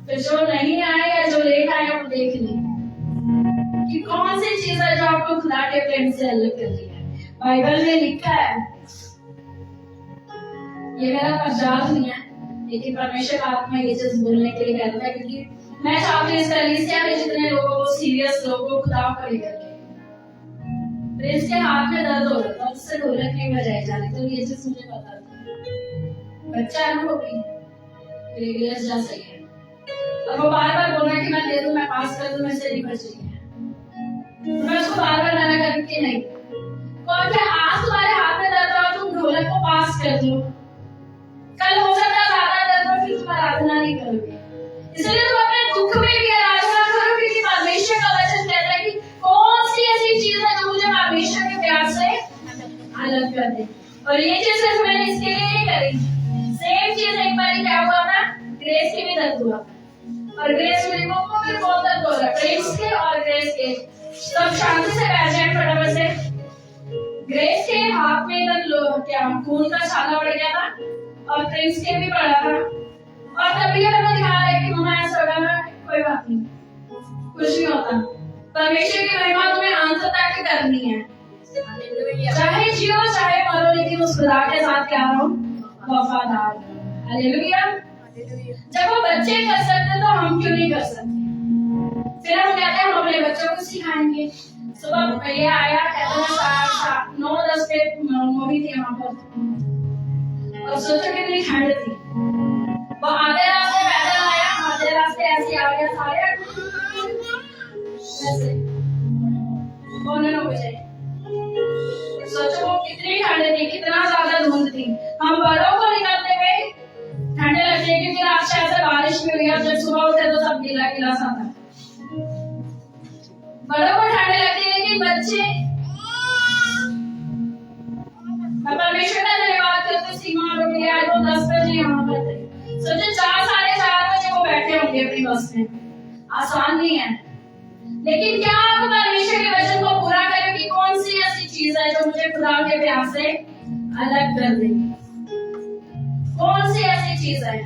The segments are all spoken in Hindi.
फिर जो नहीं आए या जो लेट आए आप देख लें कि कौन सी चीज है जो आपको खुदा के प्रेम से अलग कर रही है। बाइबल में लिखा है, ये मेरा मजाक नहीं है, लेकिन परमेश्वर का आत्मा ये चीज बोलने के लिए कहता है, क्योंकि मैं चाहती हूँ इस कलीसिया में जितने लोगों को सीरियस लोगों को खुदा को लेकर के प्रेस के हाथ में दर्द हो रहा था, उससे ढोलक नहीं बजाई जा रही, तो ये चीज मुझे पता था। बच्चा है ना, वो भी रेगुलर जा सही है, और वो बार बार बोल रहा है कि मैं दे दूं, मैं पास कर दूं, मैं से नहीं बच रही है, तो मैं उसको बार बार मना करके नहीं, कौन क्या आज तुम्हारे हाथ में दर्द हो तुम ढोलक को पास कर दो, कल हो सकता है ज्यादा दर्द हो फिर तुम आराधना नहीं करोगे। इसलिए तुम अपने दुख में भी आराधना करो, क्योंकि परमेश्वर का वचन कहता है कि कौन सी ऐसी चीज है जो मुझे परमेश्वर के प्यार से अलग कर दे। और ये चीज सिर्फ मैंने इसके लिए नहीं करी, सेम चीज एक बार क्या हुआ था, ग्रेस के भी दर्द हुआ, और ग्रेस में को भी बहुत दर्द हो रहा है, प्रेस के और ग्रेस के। सब शांति से बैठ जाए फटाफट से। ग्रेस के हाथ में इधर क्या खून का छाला पड़ गया था, और प्रेस के भी पड़ा था, और तभी हमें दिखा रहा है कि मम्मा ऐसा होगा ना, कोई बात नहीं, कुछ नहीं होता। परमेश्वर की महिमा तुम्हें अंत तक करनी है, चाहे जियो चाहे मरो, लेकिन उस खुदा के साथ क्या रहो, वफादार रहो। हालेलुया। जब वो बच्चे कर सकते तो हम क्यों नहीं कर सकते। फिर हम कहते हैं हम अपने बच्चों को सिखाएंगे। सुबह ये आया, कहता है 9-10 पे मूवी थी वहां पर, और सोचो कितनी ठंड थी, वो आधे रास्ते पैदल आया, आधे रास्ते ऐसे आ गया, सारे ऐसे पौने 9 बजे। सोचो वो कितनी ठंड थी, कितना ज्यादा धुंध थी। हम बड़ों को निकलते हुए ठंडे लगती है, क्योंकि रात शायद से बारिश भी हुई, जब सुबह उठे तो सब गीला गीला सा था। बड़ों को ठंडे लगती है, लेकिन बच्चे, मैं परमेश्वर का धन्यवाद करती हूँ, सीमा और मेरे आज वो 10 बजे यहाँ पर थे। सोचो 4-4:30 बजे वो बैठे होंगे अपनी बस में। आसान नहीं है, लेकिन क्या आप परमेश्वर के वचन को पूरा करें कि कौन सी ऐसी चीज है जो मुझे खुदा के प्यार से अलग कर देगी। कौन सी ऐसी चीज है,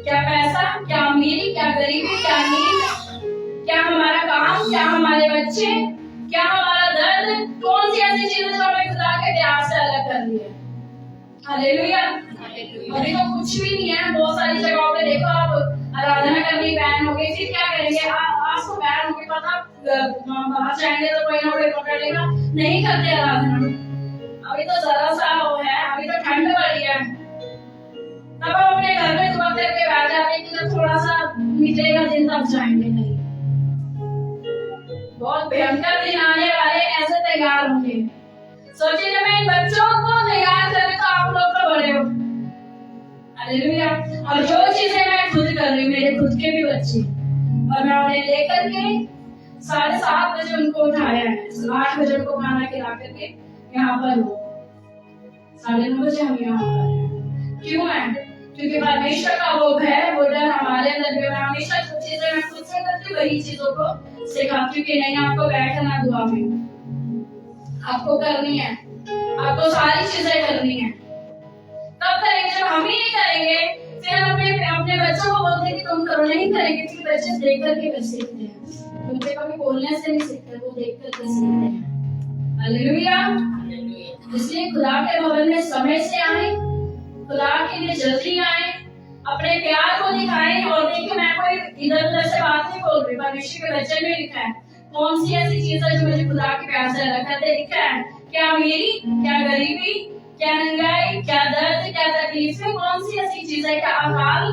क्या पैसा, क्या अमीरी, क्या गरीबी, क्या नींद, क्या हमारा काम, क्या हमारे बच्चे, क्या हमारा दर्द, कौन सी ऐसी चीज है जो हमें खुदा के प्यार से अलग कर रही है। हालेलुया। अभी तो कुछ भी नहीं है, बहुत सारी जगहों पे देखो आप, आराधना करनी बैन हो गई, फिर क्या करेंगे, आज तो बैन हो गई, पता बाहर जाएंगे तो कोई ना कोई पकड़ लेगा, नहीं करते आराधना। अभी तो जरा सा वो है, अभी तो ठंड बढ़ी है, तब हम अपने घर में दुआ करके बैठ जाते हैं कि जब थोड़ा सा निकलेगा दिन तब जाएंगे। नहीं, बहुत भयंकर दिन आने वाले, ऐसे तैयार होंगे। सोचिए जब मैं इन बच्चों को तैयार करें तो आप लोग तो बड़े हो। हालेलुया। और जो चीजें मैं खुद कर रही हूँ, मेरे खुद के भी बच्चे, और मैं उन्हें लेकर के 7:30 बजे उनको उठाया है, 8 बजे उनको खाना खिला करके यहाँ पर हो, 9:30 बजे हम यहाँ पर हैं। क्यों है? क्योंकि परमेश्वर का वो भय, वो डर हमारे अंदर भी। मैं हमेशा जो चीजें मैं खुद से करती हूँ वही चीजों को सिखाती हूँ कि नहीं, आपको बैठना दुआ में, आपको करनी है, आपको सारी चीजें करनी है। तब करेंगे, जब हम ही नहीं करेंगे फिर हम अपने बच्चों को बोलते हैं कि तुम करो, नहीं करेंगे, क्योंकि बच्चे देख करके बच्चे सीखते हैं। बच्चे कभी बोलने से नहीं सीखते, वो देख करके सीखते हैं। हालेलुया। इसलिए खुदा के भवन में समय से आए, खुदा के लिए जल्दी आए, अपने प्यार को दिखाएं। और देखिए मैं कोई इधर उधर से बात नहीं बोल रही, परमेश्वर के वचन में लिखा है कौन सी ऐसी चीज है जो मुझे खुदा के प्यार से अलग कर दे। लिखा है क्या अमीरी, क्या गरीबी, क्या नंगाई, क्या दर्द, क्या तकलीफें, कौन सी ऐसी चीज है, क्या अकाल,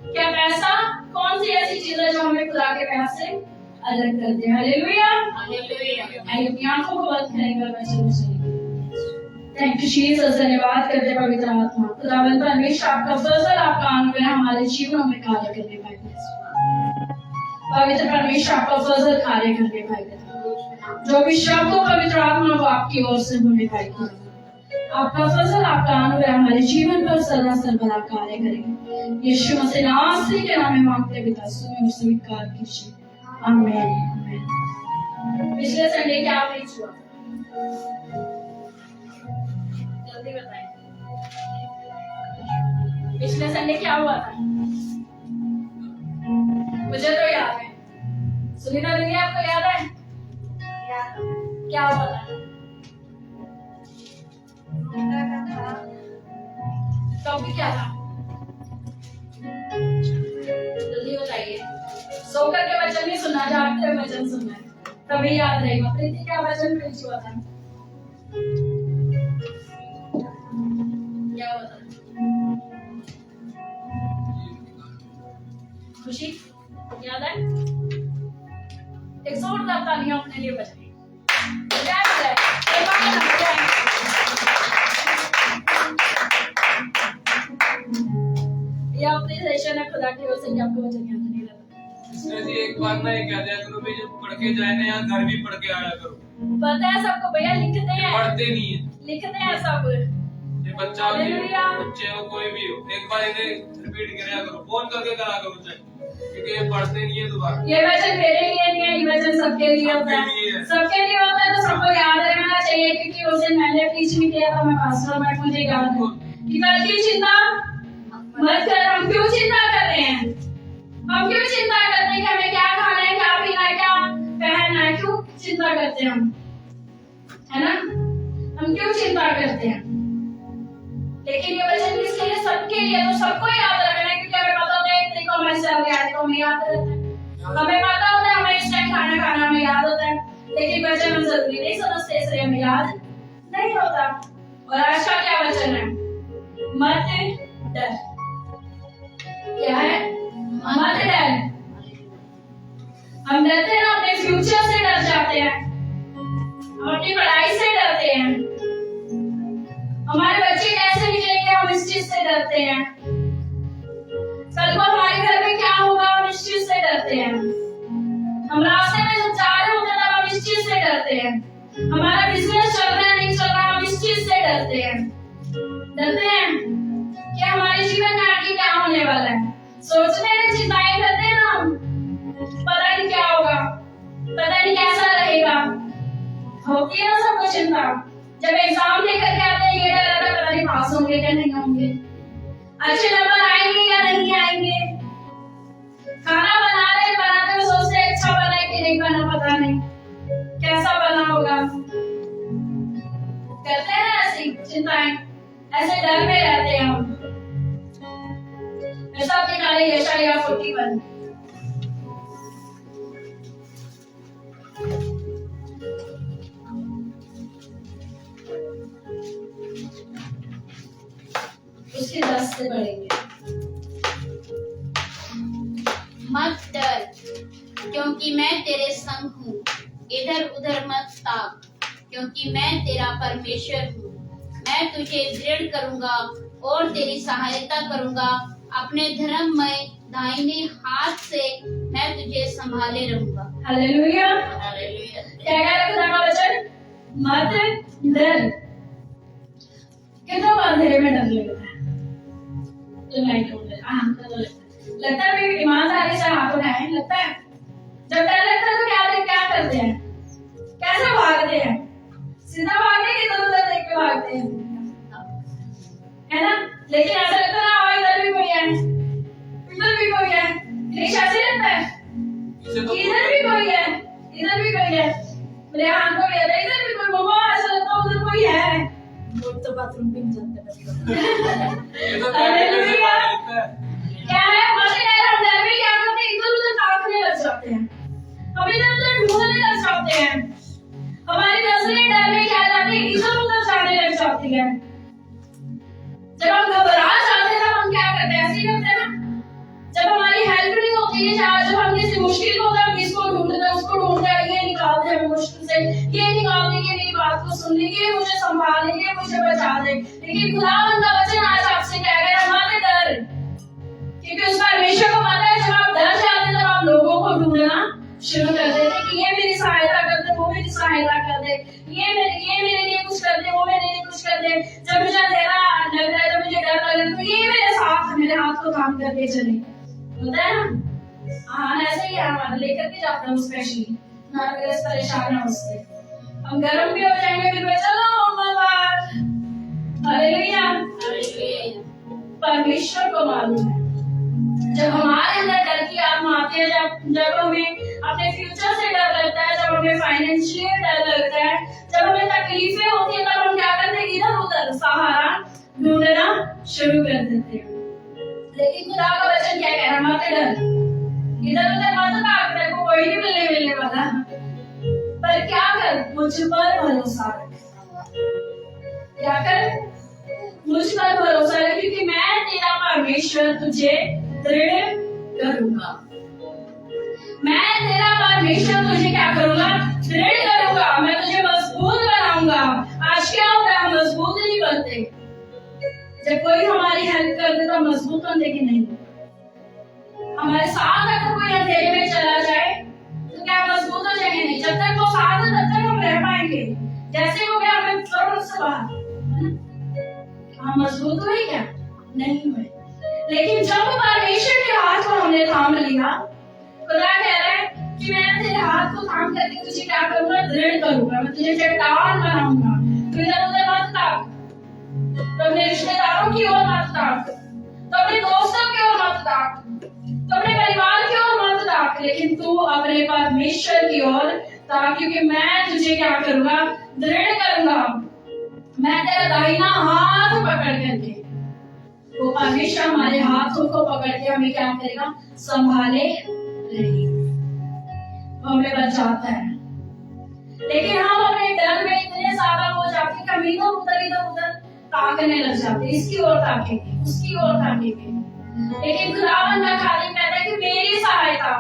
क्या पैसा, कौन सी ऐसी चीज है जो हमें खुदा के प्यार से अलग कर दे। हालेलुया। हालेलुया। आंखों को बंद करेंगे वचन सुनिए। Thank you Jesus. धन्यवाद करते पवित्र आत्मा, खुदावंद परमेश्वर, आपका फजल, आपका अनुग्रह हमारे जीवनों में कार्य करने पाए। पवित्र परमेश्वर, आपका फजल कार्य करने पाए। जो भी शब्द हो पवित्र आत्मा वो आपकी ओर से होने पाए। आपका फजल, आपका अनुग्रह हमारे जीवन पर सदा सर्वदा कार्य करेंगे। यीशु मसीह नासरी के नाम में मांगते पिता, सुनो स्वीकार कीजिए। आमीन। पिछले संडे क्या प्रीच हुआ? जल्दी बताएं। पिछले संडे क्या हुआ था? सुनीता दीदी आपको याद है क्या हुआ था? टॉपिक क्या था? जल्दी बताइए। सोकर के वचन नहीं सुनना, जागते हुए वचन सुनना है, तभी याद रहेगा। प्रीति क्या वचन प्रीच हुआ था? क्या हुआ था? खुशी याद है? एक जोरदार तालियां अपने लिए बजाएं। ये अपने सेशन है, खुदा की ओर से आपको वचन याद नहीं रहता। इसमें जी एक बार ना ये कह दिया करो भाई, जब पढ़ के जाए ना यहाँ घर भी पढ़ के आया करो। पता है सबको भैया, लिखते हैं, पढ़ते नहीं है, लिखते हैं सब। ये बच्चा हो, बच्चे हो, कोई भी हो, एक बार इन्हें रिपीट कराया करो, फोन करके करा करो चाहे, क्योंकि ये पढ़ते नहीं है दोबारा। ये वचन मेरे लिए नहीं है, ये वचन सबके लिए होता है, सबके लिए होता है। तो सबको याद रहना चाहिए, क्योंकि उस दिन मैंने प्रीच भी किया था, मैं पास्टर बट मुझे याद है कि कल की चिंता मत कर। हम क्यों चिंता कर रहे हैं? हम क्यों चिंता करते हैं कि हमें क्या खाना है, क्या पीना है, क्या पहनना है? क्यों चिंता करते हैं हम, है ना? हम क्यों चिंता करते हैं? लेकिन ये वचन किसके लिए? सबके लिए। तो सबको याद रखना है, क्योंकि हमें पता होता है एक तरीका हमारे से आगे आए तो हमें याद रहता है। हमें पता होता है हमें इस टाइम खाना खाना हमें याद होता है, लेकिन वचन हम जरूरी नहीं समझते, इसलिए हमें याद नहीं होता। और आज का क्या वचन है? मत डर। क्या है? मत डर। हम डरते हैं ना, अपने फ्यूचर से डर जाते हैं, हम अपनी पढ़ाई से डरते हैं, हमारे बच्चे कैसे निकलेंगे हम इस चीज से डरते हैं, कल को हमारे घर में क्या होगा हम इस चीज से डरते हैं, हम रास्ते में जब जा रहे होते हैं तब हम इस चीज से डरते हैं, हमारा बिजनेस चल रहा है नहीं चल रहा हम इस चीज से डरते हैं। डरते हैं कि हमारे जीवन में आगे क्या होने वाला है, सोचते हैं, चिंताएं करते हैं ना हम, पता नहीं क्या होगा, पता नहीं कैसा रहेगा, होती है ना सबको चिंता। जब एग्जाम लेकर के आते हैं ये डर रहता है, पता नहीं पास होंगे या नहीं होंगे, अच्छे नंबर आएंगे या नहीं आएंगे, खाना बनाते हुए सोचते हैं अच्छा बना है कि नहीं बना, पता नहीं कैसा बना होगा। करते हैं ना ऐसी चिंताएं, ऐसे डर में रहते हैं हम। ऐसा निकाले यशायाह 41। उसके 10 से पढ़ेंगे। मत डर, क्योंकि मैं तेरे संग हूँ। इधर उधर मत ताक, क्योंकि मैं तेरा परमेश्वर हूँ। मैं तुझे दृढ़ करूँगा और तेरी सहायता करूँगा। अपने धर्ममय दाहिने हाथ से मैं तुझे संभाले रहूँगा। हालेलुया। हालेलुया। क्या कह रहा है खुदा का वचन? मत डर। कितना अंधेरे में डर लगता है? तो लाइट हो जाए, लगता है भी ईमानदारी से हाथ उठाएं, लगता है जब डर लगता है तो क्या करते हैं, कैसे भागते हैं? सीधा भागते हैं, इधर उधर देख के भागते हैं, है ना? लेकिन ऐसा लगता है इधर भी कोई है, इधर भी कोई है, नहीं ऐसे लगता है इधर भी कोई है, इधर भी कोई है, मेरे हाथ को भी इधर भी कोई, मम्मा ऐसा लगता है उधर कोई है, वो तो बाथरूम भी जाते क्या है? हम डर में क्या करते हैं? इधर उधर ताकने लग जाते हैं, हम इधर उधर ढूंढने लग जाते हैं, हमारी नजरें डर में क्या जाती है? इधर उधर जाने लग जाती है। जब हम घबरा जाते हैं तब हम क्या करते हैं? ऐसे ही करते हैं ना। जब हमारी हेल्प नहीं होती है, जब हम किसी मुश्किल को हम इसको ढूंढते हैं, उसको ढूंढते हैं, ये निकालते हैं मुश्किल से, ये निकाल दे, ये मेरी बात को सुन ले, ये मुझे संभाल ले, ये मुझे बचा दे। लेकिन खुदावंद का वचन आज आपसे क्या कह रहा है? मत डर, क्योंकि उस परमेश्वर को पता है जब आप डर जाते तब आप लोगों को ढूंढना शुरू कर देते कि ये मेरी सहायता कर दे, वो मेरी सहायता कर दे, ये मेरे लिए कुछ कर दे, वो मेरे लिए कुछ कर दे। जब मुझे अंधेरा लग रहा है, जब मुझे डर लग रहा है, तो ये मेरे साथ, मेरे हाथ को काम करके चले, होता है ना? हाँ, ऐसे ही हमारा लेकर के जाता हूँ, स्पेशली ना परेशान है उससे, हम गर्म भी हो जाएंगे, फिर चलो हालेलुया। परमेश्वर को मालूम है जब हमारे अंदर डर की आत्मा आती है, जब हमें अपने हमें फ्यूचर से डर लगता है, जब हमें फाइनेंशियल डर लगता है, जब हमें तकलीफें होती है, तब हम क्या करते हैं, इधर उधर सहारा ढूंढना शुरू कर देते हैं। लेकिन खुदा का वचन क्या कह रहा है, मत डर, इधर उधर मत भाग, तेरे को कोई नहीं मिलने वाला, पर क्या कर, मुझ पर भरोसा रख। क्या कर, मुझ पर भरोसा रख, क्योंकि मैं तेरा परमेश्वर तुझे दृढ़ करूंगा। मैं तेरा परमेश्वर तुझे क्या करूंगा, दृढ़ करूंगा, मैं तुझे मजबूत बनाऊंगा। आज क्या होता है, हम मजबूत नहीं बनते। जब कोई हमारी हेल्प कर दे तो मजबूत बनते कि नहीं? हमारे साथ अगर कोई अंधेरे में चला जाए तो क्या मजबूत हो जाएंगे? नहीं। जब तक वो साथ है तब तक हम रह पाएंगे। जैसे हो गया हमें तुरंत से बाहर, हम मजबूत हुए क्या? नहीं हुए। लेकिन जब परमेश्वर के हाथ को हमने थाम लिया, खुदा कह रहा है कि मैं तेरे हाथ को थाम करके तुझे क्या करूंगा, दृढ़ करूंगा, मैं तुझे चट्टान बनाऊंगा। तू इधर उधर मत ताक, तो अपने रिश्तेदारों की ओर मत ताक, तो अपने दोस्तों की ओर मत ताक, तो अपने परिवार की ओर मत ताक, लेकिन तू अपने परमेश्वर की ओर ताक, क्योंकि मैं तुझे क्या करूंगा, दृढ़ करूंगा। मैं तेरा दाहिना हाथ पकड़ करके, वो परमेश्वर हमारे हाथों को पकड़ के हमें क्या करेगा, संभाले रहेगा, वो हमें बचाता है। लेकिन हम अपने डर में इतने ज्यादा हो जाते हैं कि हम इधर उधर ताकने लग जाते हैं, इसकी ओर ताकेंगे, उसकी ओर ताकेंगे। लेकिन खुदावंद का खाली कहता है कि मेरी सहायता,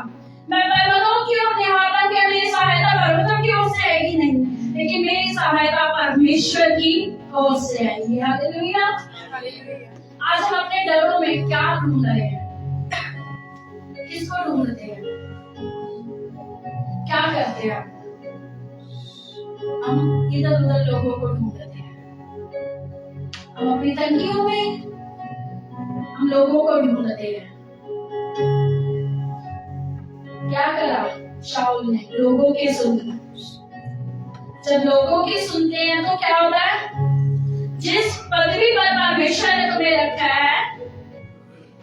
मैं पर्वतों की ओर निहारता कि मेरी सहायता पर्वतों की ओर से आएगी नहीं, लेकिन मेरी सहायता परमेश्वर की ओर से आएगी। हालेलुया। आज हम अपने डरों में क्या ढूंढ रहे हैं, किसको ढूंढते हैं, क्या करते हैं? हम इधर उधर लोगों को ढूंढते हैं, हम अपनी तंगियों में हम लोगों को ढूंढते हैं। क्या करा शाऊल ने, लोगों के सुनना। जब लोगों की सुनते हैं तो क्या होता है, जिस पदवी पर परमेश्वर ने तुम्हें रखा है,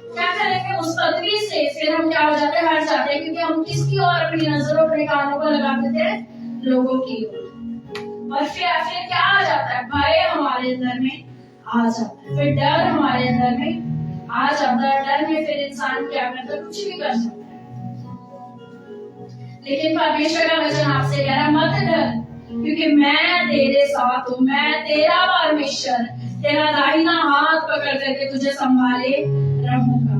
क्या करेंगे उस पदवी से फिर हम क्या हो जाते हैं, हट जाते हैं, क्योंकि हम किसकी ओर अपनी नजरों अपने कानों को लगा देते हैं, लोगों की ओर। और फिर क्या आ जाता है, भय हमारे अंदर में आ जाता है, फिर डर हमारे अंदर में आ जाता है। डर में फिर इंसान क्या करता है, कुछ भी कर सकता है। लेकिन परमेश्वर का वचन आपसे कह रहा है, मत डर, क्योंकि मैं तेरे साथ हूँ, मैं तेरा परमेश्वर, तेरा दाहिना हाथ पकड़ करके तुझे संभाले रहूंगा।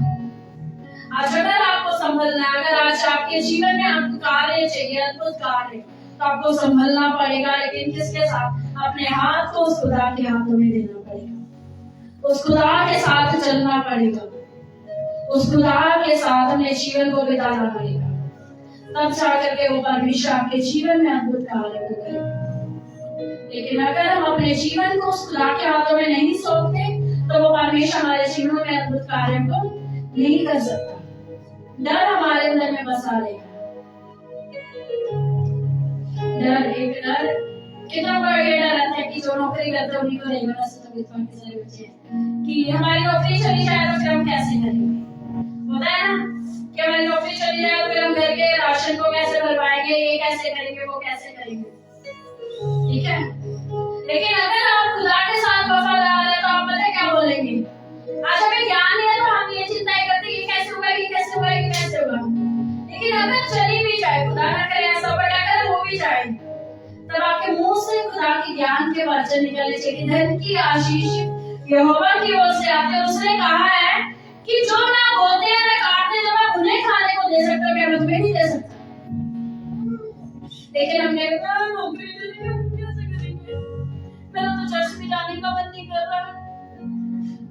आज अगर आपको संभलना है, अगर आज आपके जीवन में आपको कार्य चाहिए, अद्भुत कार्य, तो आपको संभलना पड़ेगा। लेकिन किसके साथ? अपने हाथ को उस खुदा के हाथों में देना पड़ेगा, उस खुदा के साथ चलना पड़ेगा, उस खुदा के साथ अपने जीवन को बिताना पड़ेगा, तब जाकर के वो परमेश्वर आपके जीवन में अद्भुत कार्य करेगा। लेकिन अगर हम अपने जीवन को उस खुदा के हाथों में नहीं सौंपते, तो वो परमेश्वर हमारे जीवन में अद्भुत कार्य को नहीं कर सकता। डर हमारे अंदर में बसा रहेगा। डर, एक डर, कितना बड़ा ये डर आता है कि जो नौकरी करते हैं उन्हीं को रहेगा। बच्चे कि हमारी नौकरी चली जाए तो फिर हम कैसे करेंगे, होता है ना कि हमारी नौकरी चली जाए तो फिर हम घर के राशन को कैसे भरवाएंगे, ये कैसे करेंगे, वो कैसे करेंगे, ठीक है। लेकिन अगर आप खुदा के साथ वफादार है तो आप पता है क्या बोलेंगे, आज हमें ज्ञान है तो हम ये चिंता करते ये कैसे होगा, ये कैसे होगा, ये कैसे होगा। लेकिन अगर चली भी जाए, खुदा ना करे ऐसा, बट अगर हो भी जाए, तब आपके मुंह से खुदा के ज्ञान के वचन निकलने चाहिए। धन की आशीष यहोवा की ओर से आते हैं। उसने कहा है कि जो ना बोते हैं ना काटते, जब मैं उन्हें खाने को दे सकता हूँ, क्या मैं तुम्हें नहीं दे सकता? लेकिन हमने कहा नौकरी चली गई, कैसे करेंगे, मेरा तो चर्च में जाने का मन नहीं कर रहा,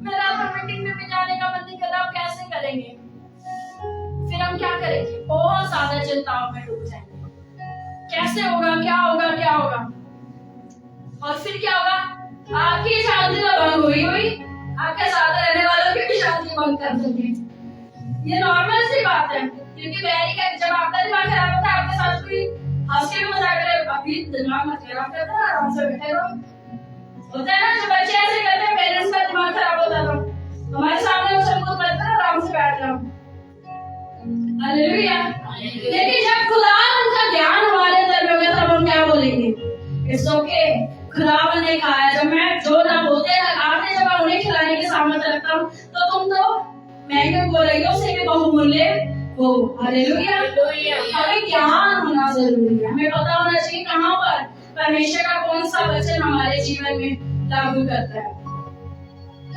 मेरा तो मीटिंग में भी जाने का मन नहीं कर रहा, कैसे करेंगे? फिर हम क्या करेंगे? बहुत ज्यादा चिंताओं में डूब जाएंगे, कैसे होगा, क्या होगा, क्या होगा। और फिर क्या होगा, आपकी शांति तो भंग हुई, आपके साथ रहने वालों की भी शांति भंग कर देंगे। ये नॉर्मल सी बात है, क्योंकि वैरी का जब आपका दिमाग खराब होता है, आपके साथ कोई हंस के मजाक करे, अभी दिमाग मत खराब करना, आराम से बैठे रहो। होता है ना, जब बच्चे ऐसे करते हैं, पेरेंट्स का दिमाग खराब होता है, हमारे सामने वो सबको करते हैं, आराम से बैठ रहा हूँ। हालेलुया। लेकिन जब खुदावन का ज्ञान हमारे अंदर में होगा तब हम क्या बोलेंगे? इट्स ओके, खुदावन ने कहा है। जब मैं जो ना बोलते हैं आपने जब मैं उन्हें खिलाने की सामर्थ्य रखता हूँ तो तुम तो महंगे गोरैयों से भी बहुमूल्य हो। हालेलुया। हमें ज्ञान होना जरूरी है, हमें पता होना चाहिए कहाँ पर परमेश्वर का कौन सा वचन हमारे जीवन में लागू करता है।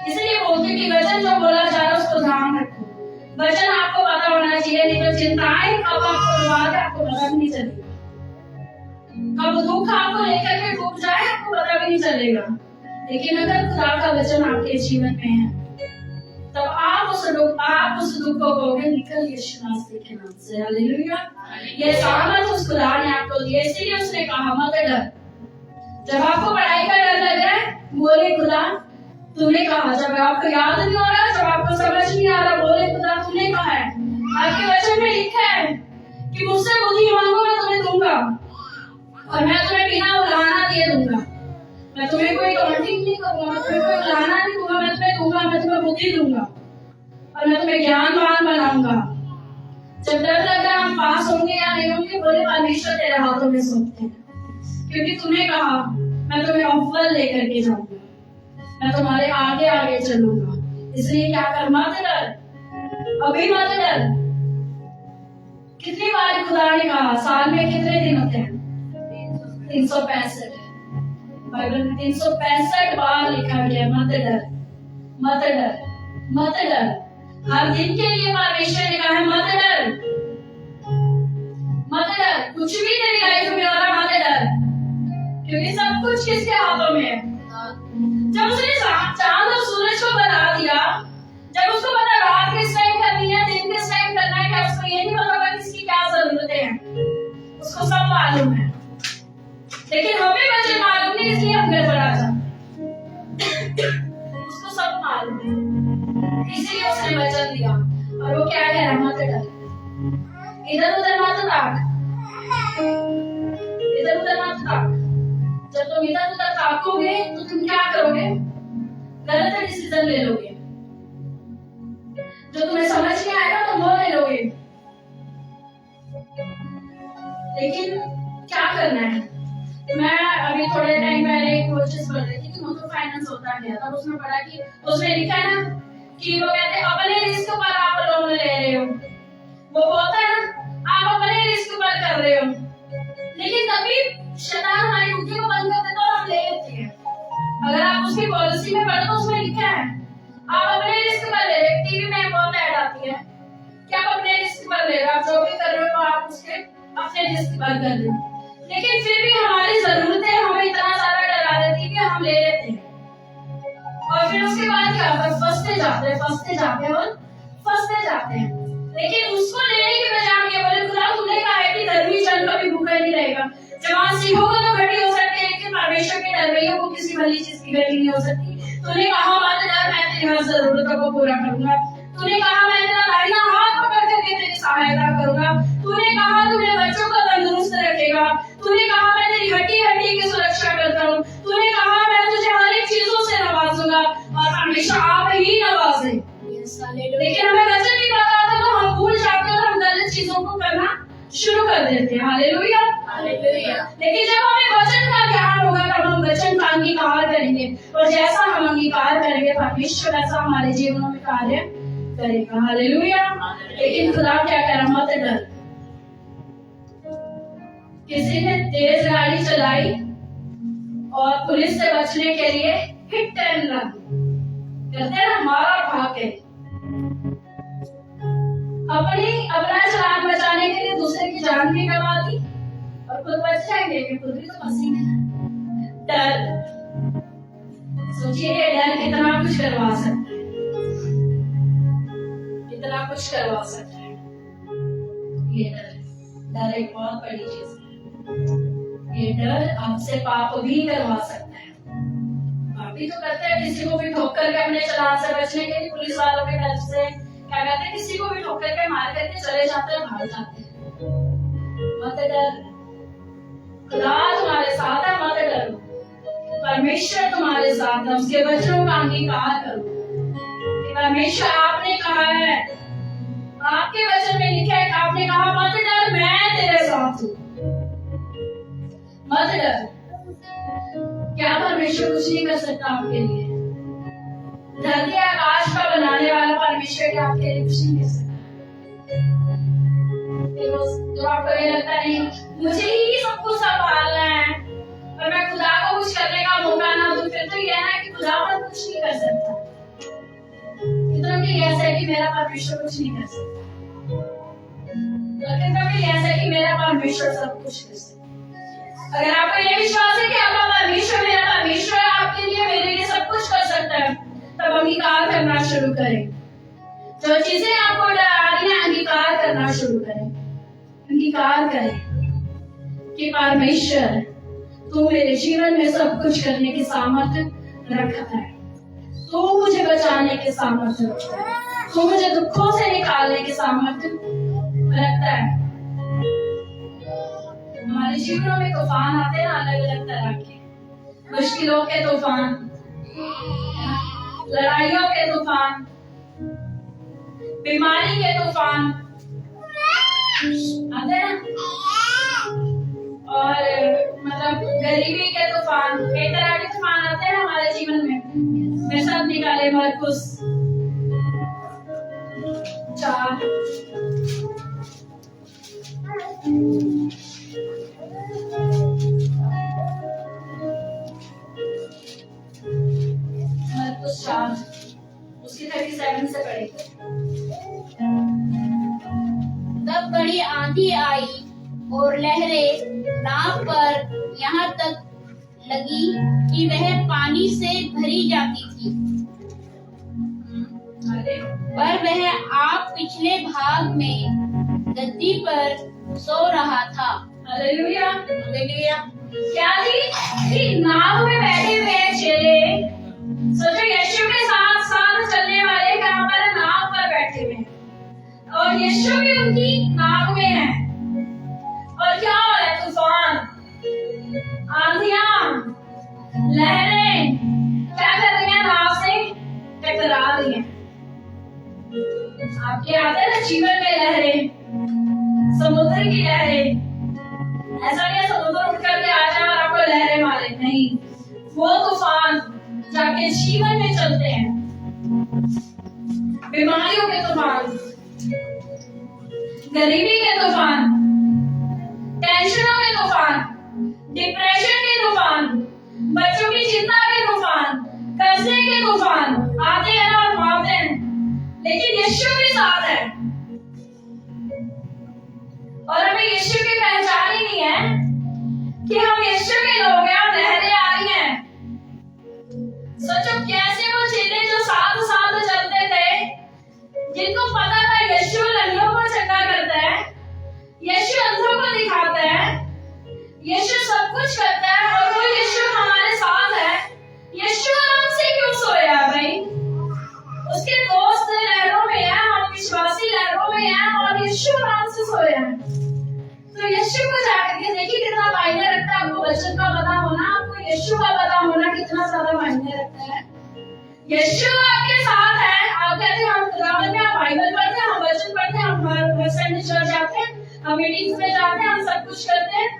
इसलिए बोलते कि वचन जो बोला जा रहा है उसको ध्यान रखो। वचन आपको पता होना चाहिए, नहीं तो चिंताएं कब आपको डुबा के आपको पता भी नहीं चलेगा। कब दुख आपको लेकर के डूब जाए आपको पता भी नहीं चलेगा। लेकिन अगर खुदा का वचन आपके जीवन में है तब आप उस दुख को कहोगे निकल यीशु मसीह के नाम से। हालेलुया। ये सामर्थ उस खुदा ने आपको दी, इसीलिए उसने कहा मत डर। जब आपको पढ़ाई का डर लग रहा है बोले खुदा तूने कहा। जब आपको याद नहीं हो रहा, जब आपको समझ नहीं आ रहा, बोले खुदा तूने कहा है। आपके वचन में लिखा है कि मुझसे बुद्धि मांगो मैं तुम्हें दूंगा और मैं तुम्हें बिना उलाहना दिए दूंगा। मैं तुम्हें कोई टॉन्टिंग नहीं करूंगा, मैं तुम्हें कोई उलाहना नहीं दूंगा, मैं तुम्हें दूंगा, मैं तुम्हें बुद्धि दूंगा और मैं तुम्हें ज्ञानवान बनाऊंगा। जब डर लग रहा हम पास होंगे या नहीं होंगे, बोले परमेश्वर तेरे हाथों में सौंपते हैं, क्योंकि तूने कहा मैं तुम्हें अव्वल लेकर के जाऊंगा, मैं तुम्हारे आगे आगे चलूंगा। इसलिए क्या कर, मत डर, अभी मत डर। कितनी बार खुदा ने कहा, साल में कितने दिन होते हैं? 365। बाइबल में 365 बार लिखा गया मत डर, मत डर, मत डर। हर दिन के लिए परमेश्वर ने कहा है मत डर, मत डर। कुछ भी तेरी लाइफ में हो रहा मत डर, क्योंकि सब कुछ किसके हाथों में है? जब उसने चांद और सूरज को बना दिया, जब उसको पता रात किस टाइम करनी है, दिन किस टाइम करना है, क्या उसको ये नहीं पता होगा किसकी क्या जरूरतें हैं? उसको सब मालूम है, लेकिन हमें वचन मालूम नहीं, इसलिए हम गड़बड़ा जाते। उसको सब मालूम है, इसीलिए उसने वचन दिया। और वो क्या है? मत डर, इधर उधर मत ताक, इधर उधर मत ताक। जब तुम इधर उधर ताकोगे तो तुम क्या करोगे? गलत डिसीजन ले लोगे, जो तुम्हें समझ नहीं आएगा तुम वो ले लोगे। लेकिन क्या करना है? मैं अभी थोड़े टाइम पहले एक कोर्सेस पढ़ रही थी कि मोटो फाइनेंस होता क्या, तब उसमें पढ़ा कि उसमें लिखा है ना कि वो कहते हैं अपने रिस्क पर आप लोन ले रहे हो। वो बोलता है ना आप अपने रिस्क पर कर रहे हो, लेकिन कभी शैतान हमारी बुद्धि को बंद कर देता है और हम ले लेते हैं। अगर आप उसकी पॉलिसी में पढ़ो तो उसमें लिखा है आप अपने रिस्क पर ले रहे हो। टीवी में बहुत ऐड आती है कि आप अपने रिस्क पर ले रहे हो, आप जो भी कर रहे हो आप उसके अपने रिस्क पर कर रहे हो। लेकिन फिर भी हमारी जरूरतें हमें इतना सारा डरा देती है कि हम ले लेते हैं और फिर उसके बाद क्या होता है? फंसते जाते हैं, फंसते जाते हैं और फंसते जाते हैं। लेकिन उसको लेने की बजाय ये बोले खुदा तूने कहा है कि धर्मी जन कभी भूखा नहीं रहेगा। जवान सीखोगे तो घटी हो सकती है, लेकिन परमेश्वर के डर रही है वो किसी भली चीज की घटी नहीं हो सकती। तूने कहा मत डर, मैं तेरी हर जरूरतों को पूरा करूंगा। तूने कहा मैं तेरा दाहिना हाथ पकड़ करके तेरी सहायता करूंगा। तूने कहा तू मेरे बच्चों को तंदुरुस्त रखेगा। तूने कहा मैं तेरी हड्डी हड्डी की सुरक्षा करता हूँ। तूने कहा मैं तुझे हर एक चीजों से नवाजूंगा और हमेशा आप ही नवाजे। लेकिन हमें वचन नहीं पता था तो हम भूल जाते हैं और हम गलत चीजों को करना शुरू कर देते हैं। Hallelujah, hallelujah. लेकिन जब हमें वचन का ज्ञान होगा तब हम वचन का अंगीकार करेंगे और जैसा हम अंगीकार करेंगे परमेश्वर ऐसा हमारे जीवनों में कार्य करेगा। हालेलुया। लेकिन खुदा क्या कह रहा? मत डर। किसी ने तेज गाड़ी चलाई और पुलिस से बचने के लिए हिट एंड रन कहते हैं ना, मारा भागे। अपना चालान बचाने के लिए दूसरे की जान भी गंवा दी और खुद बच जाएंगे कि खुद भी तो फंसेंगे। डर, सोचिए डर कितना कुछ करवा सकता है, कितना कुछ करवा सकता है। ये डर एक बहुत बड़ी चीज है। ये डर आपसे पाप भी करवा सकता है। पाप भी तो करते हैं, किसी को भी ठोकर के अपने चालान से बचने के लिए पुलिस वालों के डर से क्या कहते हैं, किसी को भी ठोकर के मार करके चले जाते हैं, भाग जाते हैं। मत डर, खुदा तुम्हारे साथ है, मत डरो। परमेश्वर तुम्हारे साथ है, उसके वचनों का अंगीकार करो। परमेश्वर आपने कहा है आपके वचन में लिखा है कि आपने कहा मत डर, मैं तेरे साथ हूँ। मत डर। क्या परमेश्वर कुछ नहीं कर सकता आपके लिए? धरती आकाश का बनाने वाला परमेश्वर क्या आपके लिए कुछ नहीं कर सकता? तो आपको ये लगता नहीं मुझे ही सब कुछ संभालना है और मैं खुदा को कुछ करने का मौका ना दूं, फिर तो यह है कि खुदा पर कुछ नहीं कर सकता। कितना भी ऐसा है कि मेरा परमेश्वर कुछ नहीं कर सकता, कितना भी ऐसा है कि मेरा परमेश्वर सब कुछ कर सकता। अगर आपको ये विश्वास है कि आपका परमेश्वर मेरा परमेश्वर है, आपके लिए मेरे लिए सब कुछ कर सकता है, तब अंगीकार करना शुरू करें। जो चीजें आपको डरा रही हैं, अंगीकार करना शुरू करें। अंगीकार करें कि परमेश्वर तू मेरे जीवन में सब कुछ करने की सामर्थ्य रखता है, तू मुझे बचाने के सामर्थ्य रखता है, तू मुझे दुखों से निकालने के सामर्थ्य रखता है। हमारे जीवनों में तूफान आते हैं अलग अलग तरह के, मुश्किलों के तूफान, लड़ाइयों के तूफान, बीमारी के तूफान आते हैं, और मतलब गरीबी के तूफान, कई तरह के तूफान आते हैं हमारे जीवन में। मैं सब निकाले मरकुस 4 उसकी 37 से पढ़े। तब बड़ी आंधी आई और लहरें नाव पर यहाँ तक लगी कि वह पानी से भरी जाती थी, पर वह आप पिछले भाग में गद्दी पर सो रहा था। Hallelujah, hallelujah. क्या थी? नाव में बैठे हुए चेले, सोचो यीशु के साथ साथ चलने वाले कहाँ पर? नाव पर बैठे हुए, और यीशु भी उनकी नाव में है। और क्या हो रहा है? तूफान, आंधियां, लहरें क्या कर रही हैं? नाव से टकरा रही हैं। आपके आते हैं ना जीवन में लहरें, समुद्र की लहरें। ऐसा नहीं है समुद्र उठ करके आ जाए और आपको लहरें मारे, नहीं। वो तूफान जो आपके जीवन में चलते हैं, बीमारियों के तूफान, गरीबी के तूफान, टेंशनों के तूफान, डिप्रेशन के तूफान, बच्चों की चिंता के तूफान, कर्जे के तूफान आते हैं और भागते हैं, लेकिन यीशु भी साथ है। और हमें यीशु की पहचान ही नहीं है कि हम यीशु के लोग हैं और लहरें आ रही हैं। सोचो कैसे वो चेले जो साथ साथ चलते थे, जिनको पता था यीशु लंगड़ों को चंगा करता है, यीशु अंधों को दिखाता है, यीशु सब कुछ करता है, और वो यीशु हमारे साथ है। यीशु आराम से क्यों सोया भाई? उसके दोस्त लहरों में है, हम विश्वासी लहरों में हैं, और यीशु आराम से सोया है। तो यीशु को जाकर के देखिए कितना मायने रखता है। आपको वचन का पता होना, आपको यीशु का पता होना कितना ज्यादा मायने रखता है। यीशु आपके साथ है। आप कहते हैं हम खुदावंद में, हम बाइबल पढ़ते हैं, हम वचन पढ़ते हैं, हम संडे चर्च जाते हैं, हम मीटिंग्स में जाते हैं, हम सब कुछ करते हैं,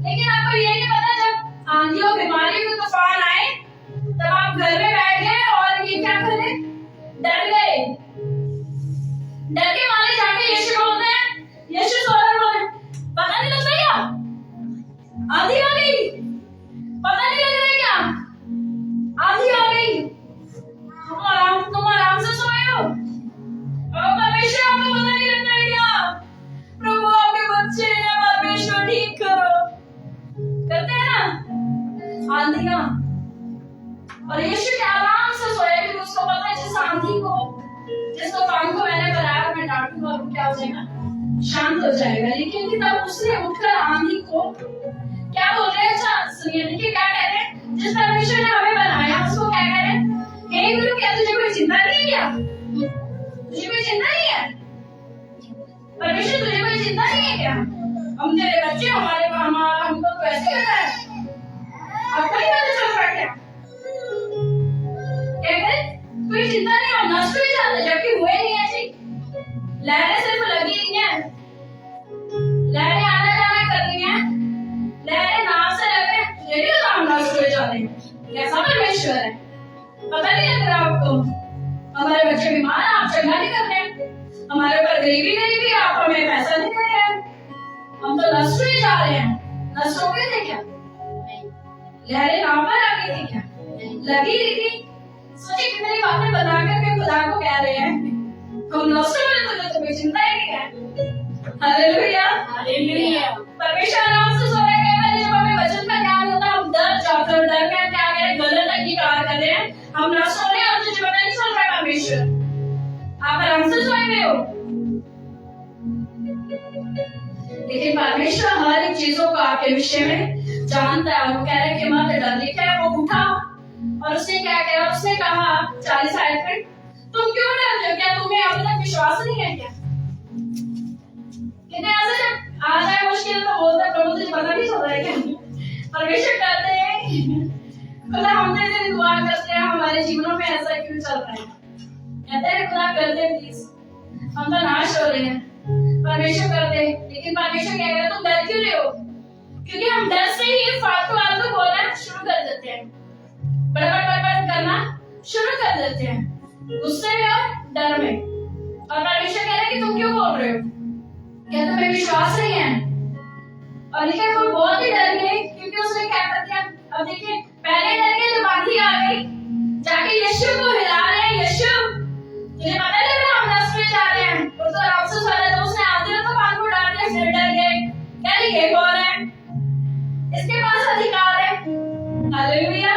लेकिन आपको ये नहीं पता जब आंधियों बीमारी के तूफान आए तब आप घर में बैठ गए और ये क्या करे? डर गए। डर के मारे जाके यीशु को बोलते हैं, यीशु सो रहा है, पता नहीं लगता क्या? आंधी आ गई, पता नहीं लग रहा क्या? आंधी आ गई, तुम आराम से सोए हो, और परमेश्वर आपको पता नहीं लगता है क्या? प्रभु आपके बच्चे हैं, परमेश्वर ठीक करो, करते हैं ना आंधियां। और यीशु के आराम से सोया, क्योंकि उसको पता है जिस आंधी को, जिस तूफान को मैंने बनाया मैं डांटूंगा और क्या हो जाएगा? शांत हो जाएगा। लेकिन तब उसने उठकर आंधी को क्या बोल रहे हैं? अच्छा सुनिए, देखिए क्या कह रहे हैं। जिस परमेश्वर ने हमें बनाया उसको क्या कह रहे हैं? हे गुरु, क्या तुझे कोई चिंता नहीं है क्या? तुझे कोई चिंता नहीं है? परमेश्वर तुझे कोई चिंता नहीं है क्या? हम तेरे बच्चे, हमको तो ऐसे लग रहा है, आपको नहीं पता चल रहा क्या? कहते कोई चिंता नहीं हो, नष्ट हो जाते, जबकि हुए नहीं ऐसे। लहरें सिर्फ लगी नहीं है, लहरें आना जाना कर रही हैं, लहरें नाव से लग रहे हैं, तुझे नहीं पता हम नष्ट हुए जा रहे हैं। कैसा परमेश्वर है, पता नहीं लग रहा आपको? हमारे बच्चे बीमार हैं, आप चंगा नहीं कर रहे हैं, हमारे ऊपर गरीबी है, आप हमें पैसा नहीं दे रहे हैं, हम तो नष्ट हुए जा रहे हैं। नष्ट हो गए थे क्या? लहरें नाव पर आ गई थी क्या? लगी रही थी। सोचिए कितनी बातें बता करके खुदा को कह रहे हैं हम नष्ट हो गए, तो तुम्हें चिंता ही नहीं है। Hallelujah, hallelujah. परमेश्वर आराम से सो रहे हैं। जब हमें वचन का ज्ञान होता है, हम डर जाकर डर में क्या कह रहे हैं, गलत अंगीकार कर रहे हैं, हम नष्ट हो रहे हैं और तुझे पता नहीं चल रहा है। परमेश्वर आप आराम से सोए हुए हो, लेकिन परमेश्वर हर एक चीजों को आपके विषय में जानता है। वो कह रहे हैं कि मत डर। देखा वो उठा और उसने क्या किया, उसने कहा 40 आयत में, तुम क्यों डरते हो? क्या तुम्हें अब तक विश्वास नहीं है क्या? कितने ऐसे जब आ जाए मुश्किल तो बोलते प्रभु तुझे पता नहीं चल रहा है क्या? परमेश्वर कहते हैं खुदा हम तेरे से दुआ करते हैं, हमारे जीवनों में ऐसा क्यों चल रहा है? कहते हैं खुदा कर दे प्लीज, हम तो नाश हो रहे हैं। परमेश्वर कर दे, लेकिन परमेश्वर कह रहे तुम डर क्यों रहे हो? क्योंकि हम डर से ही फालतू बोलना शुरू कर देते हैं, बड़बड़ करना शुरू कर देते हैं, गुस्से में और डर में। और परमेश्वर कह रहे हैं कि तुम क्यों बोल रहे हो? क्या तुम्हें विश्वास नहीं है? और लेकिन वो बहुत ही डर गए, क्योंकि उसने क्या कर दिया। अब देखिए पहले डर के जब आंधी आ गई, जाके यीशु को हिला रहे हैं, यीशु तुझे पता नहीं था हम नष्ट में जा रहे हैं। और तो आराम से सारे दोस्त ने आंधी में तो पानी को डाल दिया, फिर डर गए, कह रही ये कौन है, इसके पास अधिकार है। हालेलुया,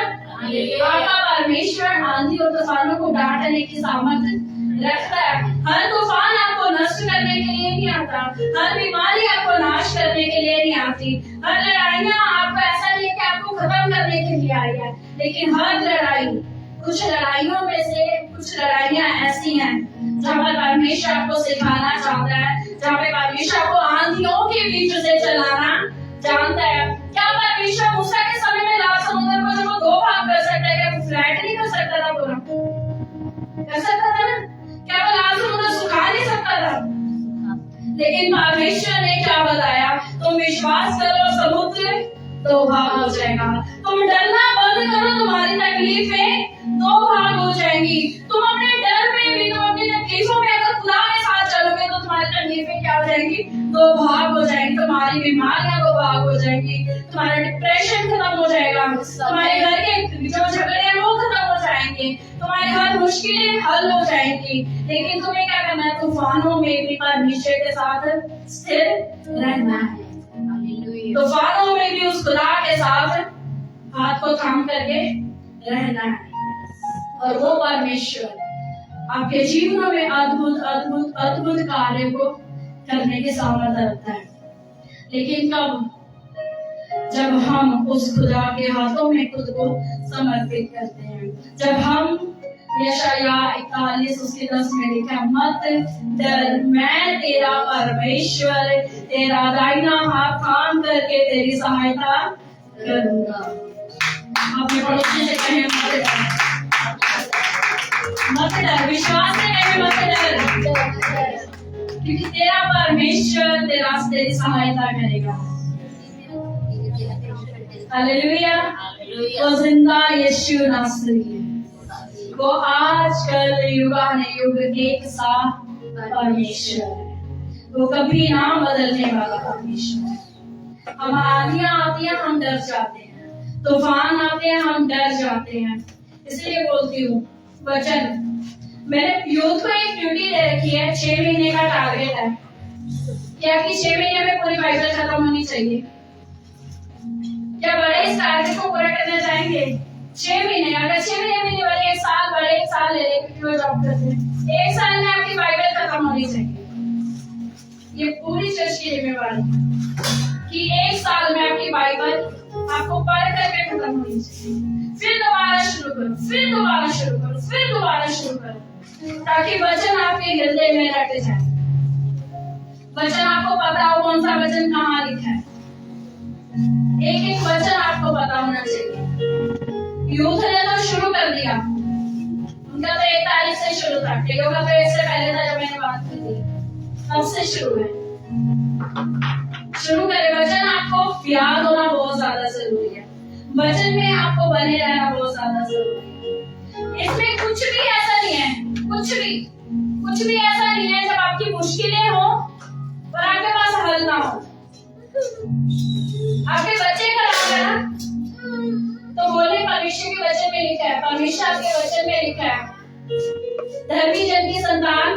आपका परमेश्वर आंधी और तूफानों को डांटने की सामर्थ्य रखता है। हर तूफान आपको नष्ट करने के लिए नहीं आता, हर बीमारी आपको नाश करने के लिए नहीं आती, हर लड़ाइयाँ आपको ऐसा नहीं है कि आपको खत्म करने के लिए आई है। लेकिन हर लड़ाई, कुछ लड़ाइयों में से कुछ लड़ाइयाँ ऐसी हैं जहाँ पर परमेश्वर आपको सिखाना चाहता है, जहाँ पे परमेश्वर आपको आंधियों के बीच से चलाना जानता है। क्या परमेश्वर मूसा के समय में लाल समुद्र को जब वो 2 भाग कर सकता है, क्या वो फ्लैट नहीं कर सकता था? पूरा कर सकता था ना? क्या वो लाल समुद्र सुखा नहीं सकता था? लेकिन परमेश्वर ने क्या बताया, तुम विश्वास करो समुद्र 2 भाग हो जाएगा। तुम डरना बंद करो, तुम्हारी तकलीफें 2 भाग हो जाएंगी। तुम अपने डर में भी, तुम अपनी तकलीफों में अगर खुदा के साथ चलोगे तो तुम्हारी तकलीफें क्या हो जाएंगी? 2 भाग हो जाएंगी। तुम्हारी बीमारियां 2 भाग हो जाएंगी, तुम्हारा डिप्रेशन खत्म हो जाएगा, तुम्हारे घर के जो झगड़े हैं वो खत्म हो जाएंगे, तुम्हारे हर मुश्किलें हल हो जाएंगी। लेकिन तुम्हें क्या करना है? तूफानों में भी परमेश्वर के साथ स्थिर रहना है। तूफानों में भी उस खुदा के साथ हाथ को थाम करके रहना है। और वो परमेश्वर आपके जीवनों में अद्भुत अद्भुत अद्भुत कार्य को करने के सामर्थ्य रखता है। लेकिन कब? जब हम उस खुदा के हाथों में खुद को समर्पित करते हैं। जब हम यशाया 41 उसके 10 में लिखा, मत डर, मैं तेरा परमेश्वर, तेरा दाहिना हाथ थाम करके तेरी सहायता करूंगा। अपने पड़ोसी से कहें मत डर, मत डर, विश्वास से कहें मत डर, क्योंकि तेरा परमेश्वर तेरी सहायता करेगा। हालेलुया, वो जिंदा यीशु नासरी है, वो आज कल युगानुयुग एक सा परमेश्वर है, वो कभी ना बदलने वाला परमेश्वर है। हम आंधियां आती हैं, हम डर जाते हैं, तूफान आते हैं, हम डर जाते हैं। इसलिए बोलती हूँ वचन, मैंने यूथ को एक ड्यूटी दे रखी है, 6 महीने का टारगेट है, क्या कि 6 महीने में पूरी बाइबल खत्म होनी चाहिए। क्या बड़े इस टारगेट को पूरा करना चाहेंगे? 6 महीने, अगर 6 महीने में नहीं बड़े 1 साल, बड़े 1 साल ले ले, क्योंकि वो जॉब करते हैं। 1 साल में आपकी बाइबल खत्म होनी चाहिए। ये पूरी चर्च की जिम्मेवारी है कि 1 साल में आपकी बाइबल आपको पढ़ करके खत्म होनी चाहिए। फिर दोबारा शुरू करो, फिर दोबारा शुरू करो, फिर दोबारा शुरू करो, ताकि वचन आपके हृदय में रट जाए। वचन आपको पता हो कौन सा वचन कहाँ लिखा है, एक एक वचन आपको पता होना चाहिए। यूथ ने तो शुरू कर दिया, उनका तो 1 तारीख से शुरू था, टेगो का तो इससे पहले था जब मैंने बात की थी। अब से शुरू है। शुरू करें। वचन आपको याद होना बहुत ज्यादा जरूरी है। वचन में आपको बने रहना बहुत ज्यादा जरूरी है। इसमें कुछ भी ऐसा नहीं है, कुछ भी ऐसा नहीं है जब आपकी मुश्किलें हो और आपके पास हल ना हो। आपके बच्चे खराब है ना, तो बोले परमेश्वर के वचन में लिखा है, परमेश्वर के वचन में लिखा है, धर्मी जन की संतान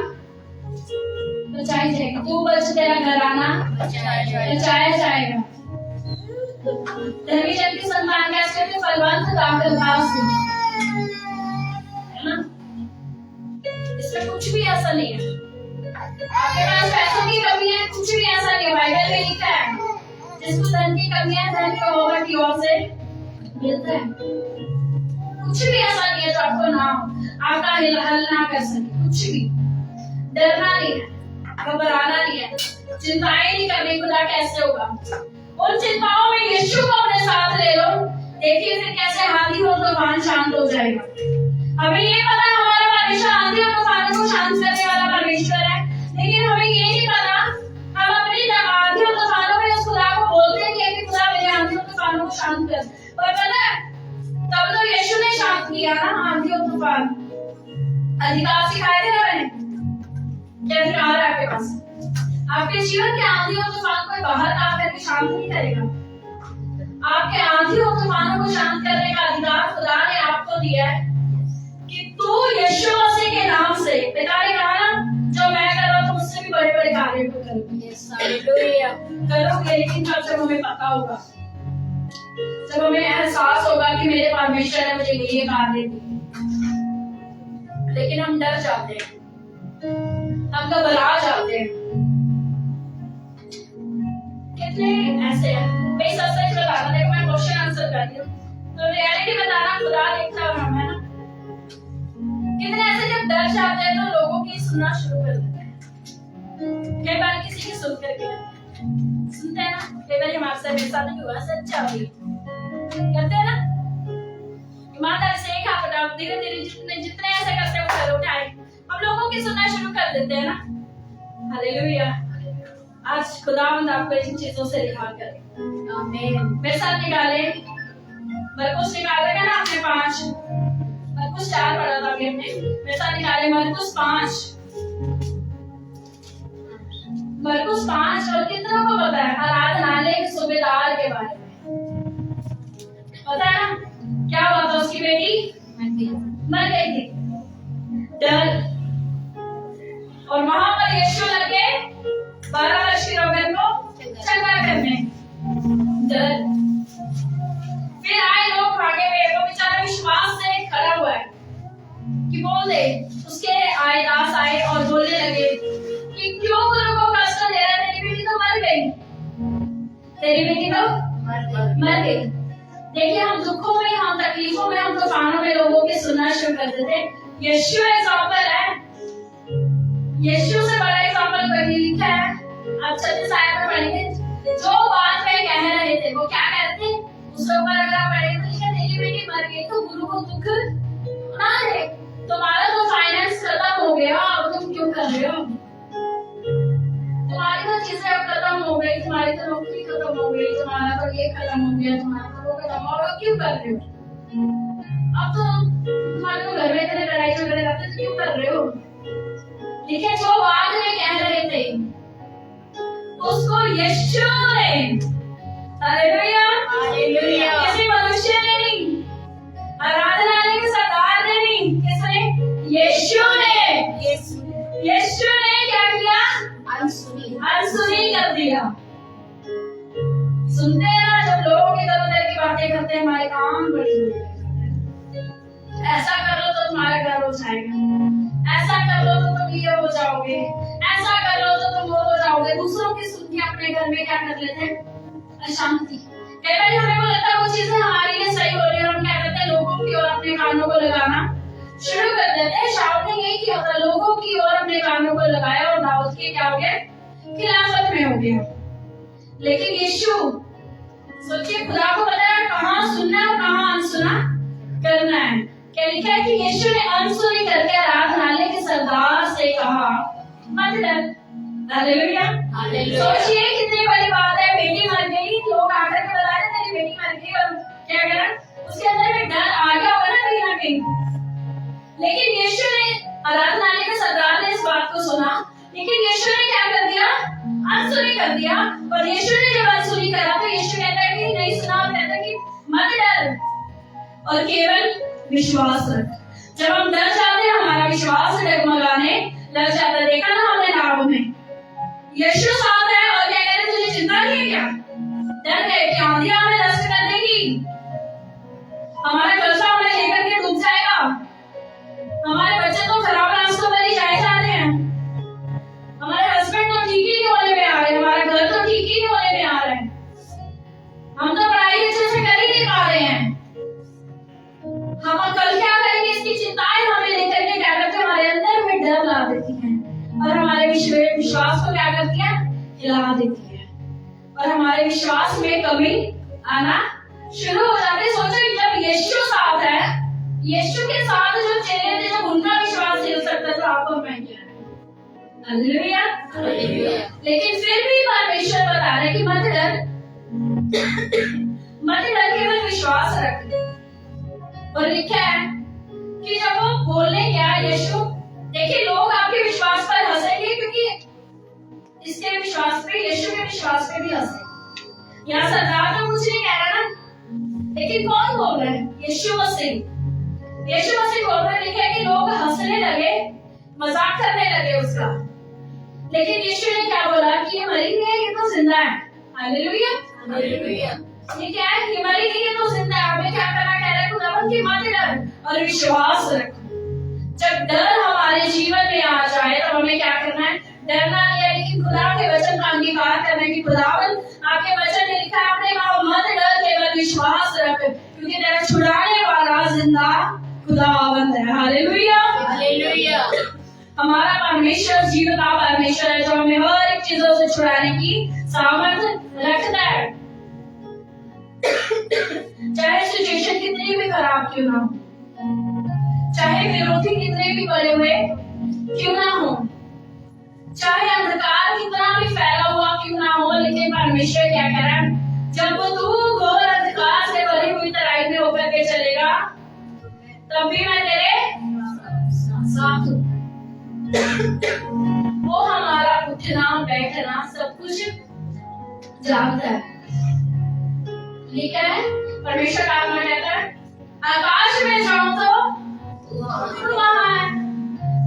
बचाई जाएगी, तू बच, तेरा घराना बचाया जाएगा। धर्मी जन की संतान कैसे होती है? फलवंत दाखिल से, है ना? इसमें कुछ भी ऐसा नहीं है। आपके पास पैसों की कमी है, कुछ भी ऐसा नहीं है। बाइबल में लिखा है, जिसको धन की कमी है, धन यहोवा की ओर से मिलता है। कुछ भी ऐसा नहीं है जो आपको ना हो, आपका हल ना कर सके। कुछ भी डरना नहीं है, घबराना नहीं है, चिंताएं नहीं करनी। खुदा कैसे होगा? उन चिंताओं में यीशु को अपने साथ ले लो, देखिए फिर कैसे हाथी और तूफान शांत हो जाएगा। हमें ये पता है हमारा परमेश्वर आंधी और तूफानों को शांत करने वाला परमेश्वर है, लेकिन हमें ये नहीं पता हम अपनी आंधी और तूफानों में उस खुदा को बोलते हैं कि खुदा मेरे आंधी और तूफानों को शांत कर। और पता है तब तो यीशु ने शांत किया ना आंधी और तूफान। अधिकार सिखाए थे ना मैंने, क्या अधिकार है आपके पास? आपके जीवन के आंधी और तूफान को बाहर आ करके शांत नहीं करेगा। आपके आंधी और तूफानों को शांत करने का अधिकार खुदा ने आपको दिया है कि तू यीशु मसीह के नाम से, पिता ने कहा ना, जो मैं कर रहा हूं उससे भी बड़े बड़े कार्य को करोगे। लेकिन जब हमें पता होगा, जब हमें एहसास होगा कि मेरे परमेश्वर ने मुझे ये कार्य दिए, लेकिन हम डर जाते हैं, हम घबरा जाते हैं। कितने ऐसे हैं, मैं सच सच बताना, देखो मैं क्वेश्चन आंसर करती हूँ तो रियलिटी बताना खुदा देखता है हम, है ना? कितने ऐसे जब डर जाते हैं तो लोगों की सुनना शुरू कर देते हैं। कई बार किसी की सुन करके सुनते हैं ना, कई बार हमारे साथ मेरे साथ नहीं हुआ, सच्चा भी करते हैं ना। ईमानदारी से एक हाथ उठाओ, धीरे धीरे जितने ऐसे करते हो कर उठाए, हम लोगों की सुनना शुरू कर देते हैं ना। हालेलुया। आज खुदावंद आपको इन चीजों से रिहा करे। आमीन। मेरे साथ निकाले, मरकुस निकालेगा ना आपने 5, मरकुस 4 पढ़ा था अभी हमने, मेरे साथ निकाले मरकुस 5 और कितना को पता है आराधनालय के सूबेदार के बारे में? पता है ना क्या हुआ था? उसकी बेटी मर गई थी, डर। और वहां पर यीशु लगे 12 वर्षीय रोगन को चंगा करने, डर। फिर आए लोग भागे हुए, वो बेचारा विश्वास से खड़ा हुआ है कि बोल दे। उसके आए दास आए और बोलने लगे कि क्यों गुरु को कष्ट दे रहा है, तेरी बेटी तो मर गई, तेरी बेटी तो मर गई। देखिए हम दुखों में, हम तकलीफों में, हम तूफानों में लोगों की सुनना शुरू कर देते हैं। यीशु एग्जाम्पल है, यीशु से बड़ा एग्जाम्पल कोई नहीं लिखा है। आप 36 आयत में पढ़ेंगे, जो बात वे कह रहे थे वो क्या कहते थे, उसके ऊपर अगर आप पढ़ेंगे तो लिखा तेरी बेटी मर गई तो गुरु को दुख ना दे, तुम्हारा तो फाइनेंस खत्म हो गया, अब तुम क्यों कर रहे हो? तुम्हारी तो चीजें अब खत्म हो गई, तुम्हारी तो नौकरी खत्म हो गई, तुम्हारा तो ये खत्म हो गया, तुम्हारा तो वो खत्म हो गया, क्यों कर रहे हो? अब तो तुम्हारे को घर में इतने लड़ाई झगड़े रहते तो क्यों कर रहे हो? देखिए जो बात वे कह रहे थे उसको यीशु ने, हालेलुया, हालेलुया, किसी मनुष्य ने नहीं, आराधनालय के सरदार ने नहीं, किसने? यीशु ने। यीशु ने क्या किया? अनसुनी कर दिया। सुनते हैं ना जब लोग इधर उधर की बातें करते हैं, हमारे काम बड़ी ऐसा कर लो तो तुम्हारा घर हो जाएगा, ऐसा कर लो तो तुम ये हो जाओगे, ऐसा कर लो तो तुम वो हो जाओगे। दूसरों की सुन के अपने घर में क्या कर लेते हैं? अशांति। कई बार हमें को लगता है वो चीजें हमारे लिए सही हो रही है, हम क्या करते हैं? लोगों की ओर अपने कानों को लगाना शुरू कर देते हैं। शाऊल ने यही किया था, लोगों की ओर अपने कानों को लगाया और दाऊद के क्या हो गया? खिलाफत में हो गया। लेकिन यीशु, सोचिए खुदा को पता है कहाँ सुनना है और कहाँ अनसुना करना है। क्या लिखा है कि यीशु ने अनसुनी करके आराधनालय के सरदार से कहा, मत डर, हालेलुया। हालेलुया। सोचिए कितनी बड़ी बात है, बेटी मर गई, लोग आकर के बता रहे तेरी बेटी मर गई, और क्या करा, उसके अंदर में डर आ गया होगा ना कहीं ना कहीं। लेकिन यीशु ने, आराधनालय के सरदार ने इस बात को सुना, लेकिन यीशु ने क्या कर दिया, अनसुनी कर दिया। और यीशु ने जब अनसुनी करा तो यीशु कहता है कि नहीं सुना, और कहता है कि मत डर और केवल विश्वास रख। जब हम डर जाते हैं, हमारा विश्वास डगमगाने लग जाता है। देखा ना हमने नाव में, यीशु साथ है और क्या कह रहे, तुझे चिंता नहीं है क्या, डर गए कि आंधियां हमें नष्ट कर देगी, हमारा कर्जा हमें लेकर के डूब जाएगा, हमारे बच्चे तो खराब रास्तों पर ही जाए जाते हैं, हमारे हस्बैंड तो ठीक ही नहीं होने में आ रहे, हमारा घर तो ठीक ही नहीं होने में आ रहा है, हम तो पढ़ाई अच्छे से कर ही नहीं पा रहे हैं, हम कल क्या करेंगे, इसकी चिंताएं हमें लेकर के क्या करते हैं, हमारे अंदर में डर ला देती हैं और हमारे विश्वास को क्या करती है, हिला देती है और हमारे विश्वास में कमी आना शुरू हो जाती है। सोचो जब यीशु साथ है, यीशु के साथ जो चेले थे, जब उनका विश्वास हिल सकता था, आपको मैं क्या, हालेलुया। लेकिन फिर भी परमेश्वर बता रहे कि मत डर, मत डर, केवल विश्वास रख। और लिखा है कि जब वो बोलने गया यीशु, देखिए लोग आपके विश्वास पर हंसेंगे, क्योंकि इसके विश्वास पे, यीशु के विश्वास पे भी हंसे। यहाँ सरदार तो कुछ नहीं कह रहा ना, लेकिन कौन बोल रहा है, यीशु मसीह, यीशु मसीह बोल रहे। लिखा है कि लोग हंसने लगे, मजाक करने लगे उसका, लेकिन यीशु ने क्या बोला कि ये मरी नहीं है, ये तो जिंदा है। हालेलुया। ये क्या है, ये मरी नहीं है तो जिंदा है। हमें क्या करना कह रहा है खुदावंद की, मत डर और विश्वास रखो। जब डर हमारे जीवन में आ जाए तो हमें क्या करना है, डरना नहीं है, लेकिन खुदा के वचन का अंगीकार करना है कि खुदावंद आपके वचन में लिखा है, आपने कहा मत डर, केवल विश्वास रख, क्योंकि तेरा छुड़ाने वाला जिंदा खुदावंद है। हालेलुया। हमारा परमेश्वर जीवता परमेश्वर है, जो हमें हर एक चीजों से छुड़ाने की सामर्थ्य रखता है, चाहे सिचुएशन कितनी भी खराब क्यों ना हो, चाहे विरोधी कितने भी बड़े हुए क्यों ना हो, चाहे अंधकार कितना भी फैला हुआ क्यों ना हो, लेकिन परमेश्वर क्या कह रहा है, जब तू घोर अंधकार से भरी हुई तराई में होकर के चलेगा, तब भी मैं तेरे साथ हूं। वो हमारा उठना बैठना सब कुछ जानता है। लिखा है, परमेश्वर का आत्मा कहता है, आकाश में जाऊं तो वहां है,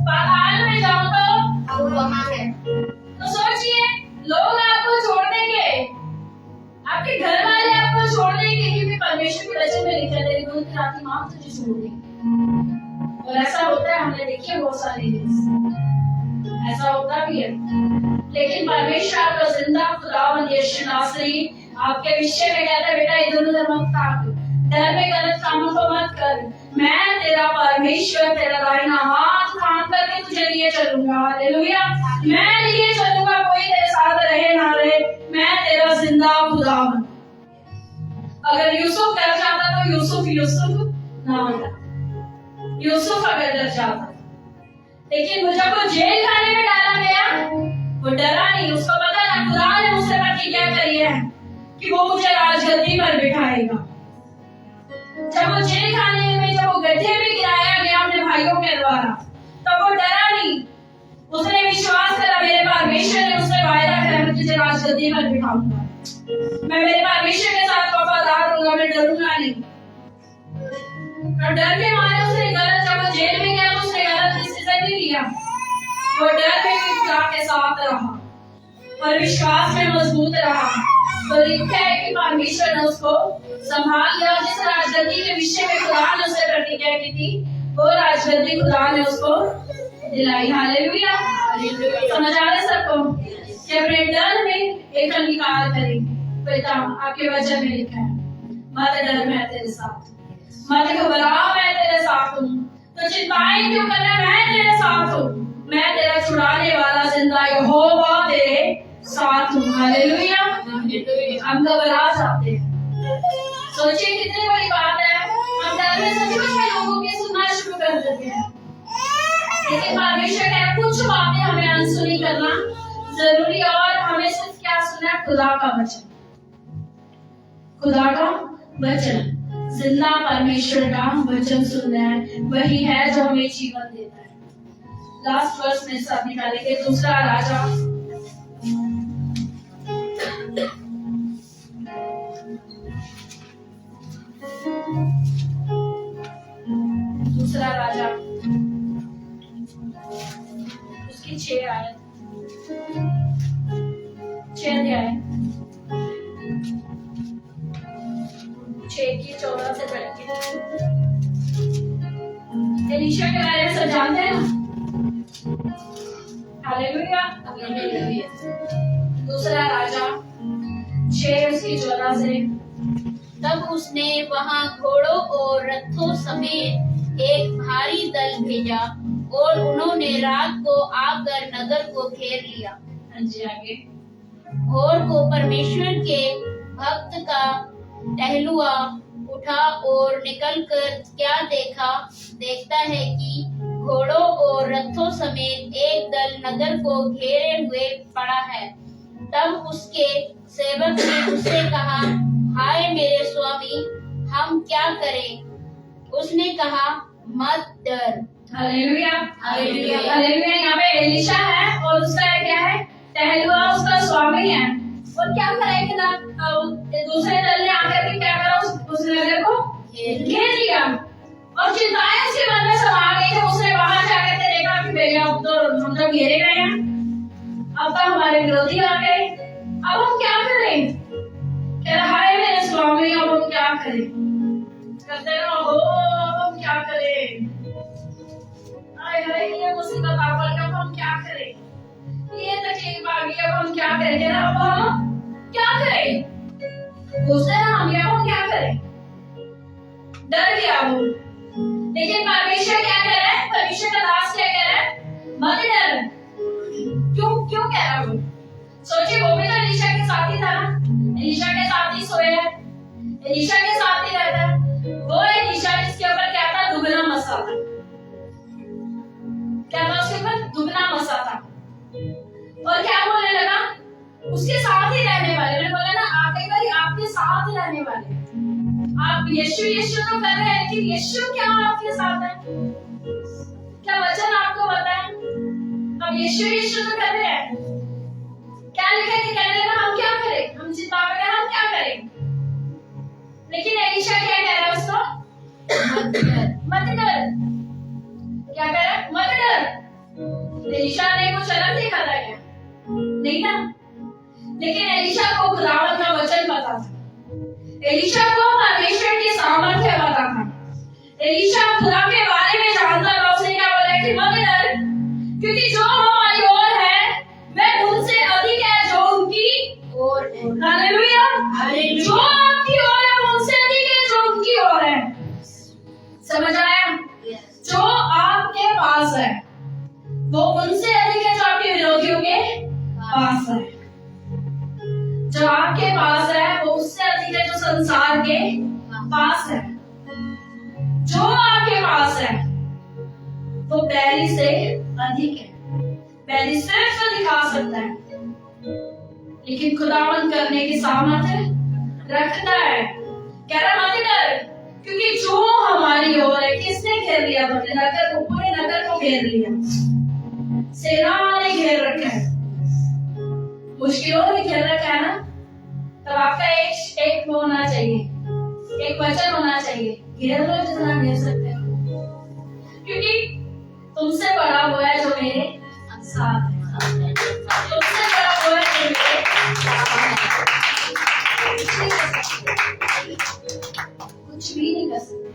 पाताल में जाऊं तो वहां है। तो सोचिए, लोग आपको छोड़ देंगे, आपके घर वाले आपको छोड़ देंगे, क्योंकि परमेश्वर के वचन में लिखा है, तेरी दूध की राती मां तुझे छोड़ देगी। और ऐसा होता है, हमने देखी है बहुत सारी ऐसा होता भी है। लेकिन परमेश्वर आपका जिंदा खुदावंद यीशु नासरी आपके विषय में कहता है, बेटा इधर उधर मत ताक, डर में गलत कामों को मत कर, मैं तेरा परमेश्वर, तेरा दाहिना हाथ थाम करके तुझे लिए चलूंगा। हालेलुया। मैं लिए चलूंगा, कोई तेरे साथ रहे ना रहे, मैं तेरा जिंदा खुदावंद। अगर यूसुफ डर जाता तो यूसुफ ना होता, यूसुफ अगर डर जाता, लेकिन जब वो जेल खाने में डाला गया, वो डरा नहीं, उसको पता था खुदा ने मुझसे प्रतिज्ञा करी है कि वो मुझे राजगद्दी पर बिठाएगा। जब वो जेल खाने में, जब वो गड्ढे में गिराया गया अपने भाइयों के द्वारा, तब वो डरा नहीं, उसने विश्वास करा, मेरे परमेश्वर ने उससे वायदा करा, मैं तुझे राजगद्दी पर बिठाऊंगा, मैं मेरे परमेश्वर के साथ वफादार रहूंगा, मैं डरूंगा नहीं। और डर के मारे उसने गलत, जब वो जेल में गया तो उसने गलत डिसीजन नहीं लिया, वो डर में खुदा के साथ रहा और विश्वास में मजबूत रहा। तो लिखा है कि परमेश्वर ने उसको संभाल लिया, जिस राजगद्दी के विषय में खुदा ने उससे प्रतिज्ञा की थी, वो राजगद्दी खुदा ने उसको दिलाई। हालेलुया। समझ आ रहे सबको कि अपने डर में एक अंगीकार करेंगे। पिता आपके वचन में लिखा है, मत डर, मैं तेरे साथ, मत घबरा, मैं तेरे साथ हूँ। तो चिंताएं क्यों करना, मैं तेरे साथ हूँ, मैं तेरा छुड़ाने वाला जिंदा यहोवा तेरे साथ हूँ। हालेलुया। हम घबरा जाते हैं, सोचिए कितनी बड़ी बात है, हम डर में सचमुच में लोगों की सुनना शुरू कर देते हैं, लेकिन परमेश्वर कहता है कुछ बातें हमें अनसुनी करना जरूरी और हमें सिर्फ क्या सुनना है? खुदा का वचन, खुदा का वचन, जिंदा परमेश्वर का वचन सुनना है। वही है जो हमें जीवन देता है। लास्ट वर्स में सब निकालेंगे, दूसरा राजा उसकी 6 आयत 6 अध्याय 6 की 14 से पढ़ेंगे। एलीशा के बारे में सब जानते हैं ना? हालेलुया। दूसरा राजा 6 उसकी 14 से। तब उसने वहां घोड़ों और रथों समेत एक भारी दल भेजा और उन्होंने रात को आकर नगर को घेर लिया। हाँ जी, आगे। भोर को परमेश्वर के भक्त का टहलुआ उठा और निकलकर क्या देखता है कि घोड़ों और रथों समेत एक दल नगर को घेरे हुए पड़ा है। तब उसके सेवक ने उससे कहा, हाय मेरे स्वामी, हम क्या करें? उसने कहा, मत डर। Hallelujah, hallelujah. हालेलुया। यहाँ पे एलीशा है और उसका क्या है? टहलुआ उसका स्वामी है। और क्या करेगा? दूसरे दल ने आकर के क्या करा? उस नगर को घेर लिया और चिंताएं उसके मन में समा गई। जब उसने बाहर जाकर के देखा कि भैया अब तो हम तो घेरे गए हैं, अब तो हमारे विरोधी आ गए, अब हम क्या करें? कह रहा है मेरे स्वामी, अब हम क्या करें? कहते हैं हो अब हम क्या करें? हाय हाय, ये मुसीबत आ गई, अब हम क्या करें? ये तकलीफ आ गई, अब हम क्या करें? ना अब हम क्या करें? पूछते ना हम, अब हम क्या करें? डर गया वो। लेकिन परमेश्वर क्या कह रहा है? परमेश्वर का दास क्या कह रहा है? मत डर। क्यों कह रहा है वो? सोचिए, वो भी तो एलीशा के साथ ही था ना। एलीशा के साथ ही सोया है, एलीशा के साथ ही रहता है। वो एलीशा जिसके ऊपर क्या था? दुगना मसा था। क्या था उसके ऊपर? दुगना मसा था। और क्या बोलने लगा? उसके साथ ही रहने वाले। मैंने बोला ना, आगे बारी आपके साथ रहने वाले। आप यीशु यीशु तो कर रहे हैं, लेकिन यीशु क्या आपके साथ है? क्या वचन आपको पता है? अब यीशु यीशु तो कर रहे हैं, क्या लिखा है कि कहने लगा हम क्या करें? हम चिंता में गए, हम क्या करें? लेकिन एलीशा क्या कह रहा है उसको? मत डर, मत डर। क्या कह रहा है? मत डर। एलीशा ने कुछ अलग देखा था क्या? नहीं ना। लेकिन एलीशा को खुदावंद का वचन पता था। एलीशा को परमेश्वर की सामर्थ्य पता था। एलीशा खुदा के बारे में जानता था। उसने क्या बोला कि मत डर, क्योंकि जो हमारी ओर है वह उनसे अधिक है जो उनकी ओर है। हालेलुया। जो आपकी ओर है उनसे अधिक है जो उनकी ओर है। समझ आया? जो आपके पास है वो उनसे अधिक है जो आपके विरोधियों के पास है। जो आपके पास है वो उससे अधिक है जो संसार के पास है। जो आपके पास है वो बैरी से अधिक है। बैरी सिर्फ दिखा सकता है, लेकिन खुदावंद करने की सामर्थ्य रखता है। कह रहा मत डर, क्योंकि जो हमारी ओर है। किसने घेर लिया? तुमने नगर को, पूरे नगर को घेर लिया। सेना ने घेर रखा है, मुश्किलों में घेर रखा है ना। तब आपका एक होना चाहिए, एक वचन होना चाहिए, घेर लो जितना घेर सकते हो, क्योंकि तुमसे बड़ा वो है जो मेरे साथ है। तुमसे बड़ा वो है जो मेरे साथ है। कुछ भी नहीं कर सकते।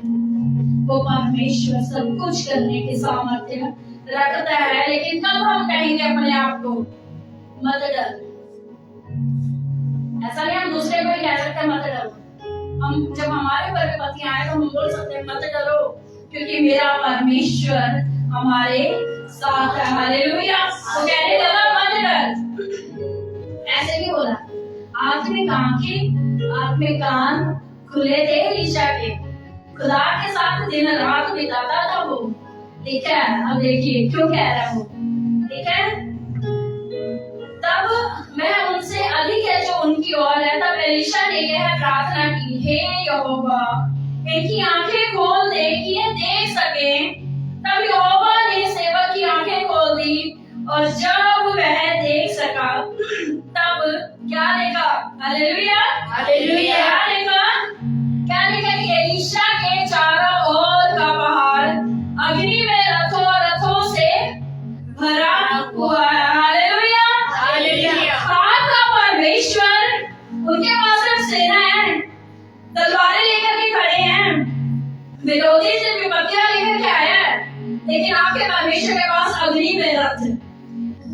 वो परमेश्वर सब कुछ करने की सामर्थ्य रखता है। लेकिन कब हम कहेंगे अपने आप को मत डर? ऐसा नहीं हम दूसरे को ही कह सकते मत डरो। हम जब हमारे ऊपर विपत्ति आए तो हम बोल सकते हैं मत डरो, क्योंकि मेरा परमेश्वर हमारे साथ है। हालेलुया। तो कहने लगा मत डर। ऐसे नहीं बोला। आत्मिक आंखें, आत्मिक कान खुले थे एलीशा के। खुदा के साथ दिन रात बिताता था वो। ठीक है, अब देखिए क्यों कह रहा हूँ। ठीक है, तब एलीशा ने यह प्रार्थना की, हे यहोवा इनकी आंखें खोल दे कि ये देख सके। तब यहोवा ने सेवक की आंखें खोल दी और जब वह देख सका तब क्या देखा? Hallelujah hallelujah. क्या देखा कि एलीशा के चारों ओर का पहाड़ अग्नि में रथों से भरा हुआ है। Hallelujah hallelujah. आपका परमेश्वर, उनके पास सिर्फ सेना है, तलवारें लेकर के खड़े हैं, विरोधी से विपत्तियां लेकर के आया है, लेकिन आपके परमेश्वर के पास अग्नि में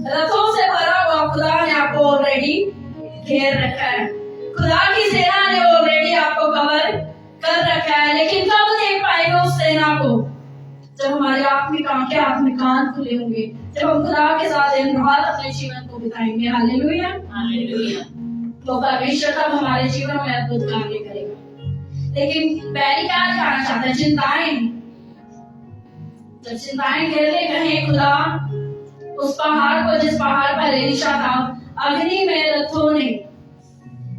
रथों से भरा हुआ खुदा ने आपको ऑलरेडी घेर रखा है। खुदा की सेना ने ऑलरेडी आपको कवर कर रखा है। लेकिन कब देख पाएंगे उस सेना को? जब हमारी आत्मिक आंखें, आत्मिक कान खुले होंगे, जब हम खुदा के साथ दिन रात अपने जीवन को बिताएंगे। Hallelujah hallelujah. तो परमेश्वर तब हमारे जीवन में अद्भुत कार्य करेगा। लेकिन पहली क्या दिखाना चाहता है? चिंताएं। जब चिंताएं घेर ले कहें खुदा उस पहाड़ को, जिस पहाड़ पर एलीशा था, अग्नि में रथों ने।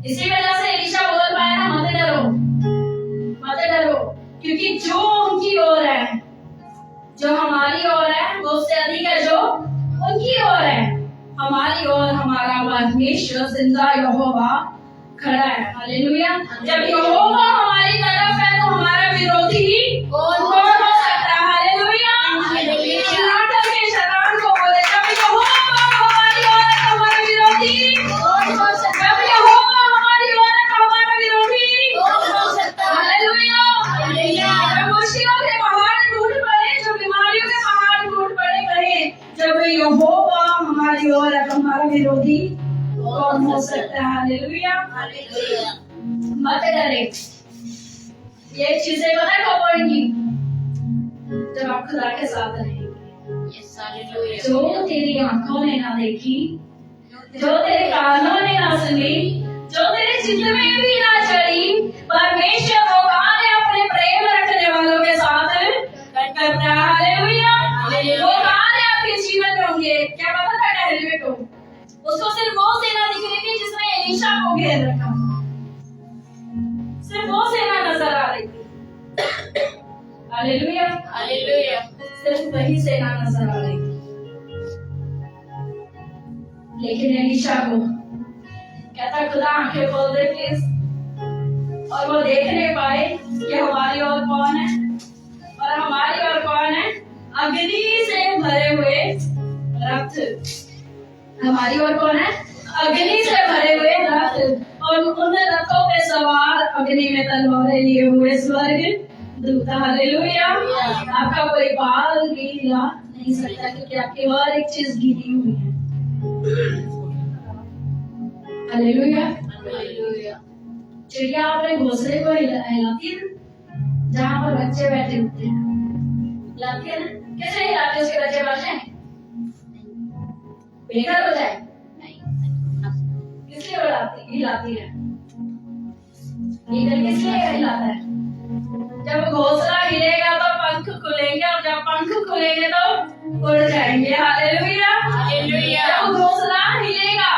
इसी वजह से एलीशा बोल पाया ना, मत डरो मत डरो, क्योंकि जो उनकी ओर है, जो हमारी ओर है, वो उससे अधिक है जो उनकी ओर है। हमारी ओर हमारा परमेश्वर जिंदा यहोवा खड़ा है। हालेलुया। जब यहोवा हमारी तरफ है तो हमारा विरोधी कौन हो सकता है? Hallelujah hallelujah. शैतान को बोले, जब यहोवा हमारी ओर है तो हमारा विरोधी कौन हो सकता है? जब यहोवा हमारी ओर है तो हमारा विरोधी कौन हो सकता है? Hallelujah hallelujah. जब मुश्किलों के पहाड़ टूट पड़े, जब बीमारियों के पहाड़ टूट पड़े, कहे जब यहोवा हमारी ओर है तो हमारा विरोधी कौन हो सकता है? Hallelujah hallelujah. मत डरे। ये चीजें पता कब होंगी? जब आप खुदा के साथ रहेंगे। जो तेरी आंखों ने ना देखी, जो तेरे कानों ने ना सुनी, जो तेरे चित्त में भी ना चढ़ी, परमेश्वर वो कार्य अपने प्रेम रखने वालों के साथ करता है। हालेलुया। वो कार्य आपके जीवन में होंगे। क्या पता था टहलवे को? उसको सिर्फ वो सेना दिख रही थी जिसने एलीशा को घेर रखा, सिर्फ वो सेना नजर आ रही थी। Hallelujah hallelujah. सिर्फ वही सेना नजर आ रही थी। लेकिन एलीशा को कहता, खुदा आंखें खोल दे प्लीज, और वो देखने पाए कि हमारी ओर कौन है, और हमारी ओर कौन है? अग्नि से भरे हुए रथ। हमारी ओर कौन है? अग्नि से भरे हुए रथ, और उन रथों पे सवार अग्नि में तलवारें लिए हुए स्वर्ग दूत। हालेलुया। आपका कोई बाल भी हिला नहीं सकता, क्योंकि आपकी हर एक चीज गिरी हुई है। Hallelujah hallelujah. चिड़िया अपने घोंसले को हिलाती है जहाँ पर बच्चे बैठे होते हैं, हिलाती है ना? कैसे हिलाते? उसके बच्चे बैठे हैं बेघर हो जाए? किसलिए हिलाती है? किसलिए हिलाता है? जब घोंसला हिलेगा तो पंख खुलेंगे, और जब पंख खुलेंगे तो उड़ जाएंगे। Hallelujah hallelujah. जब घोंसला हिलेगा,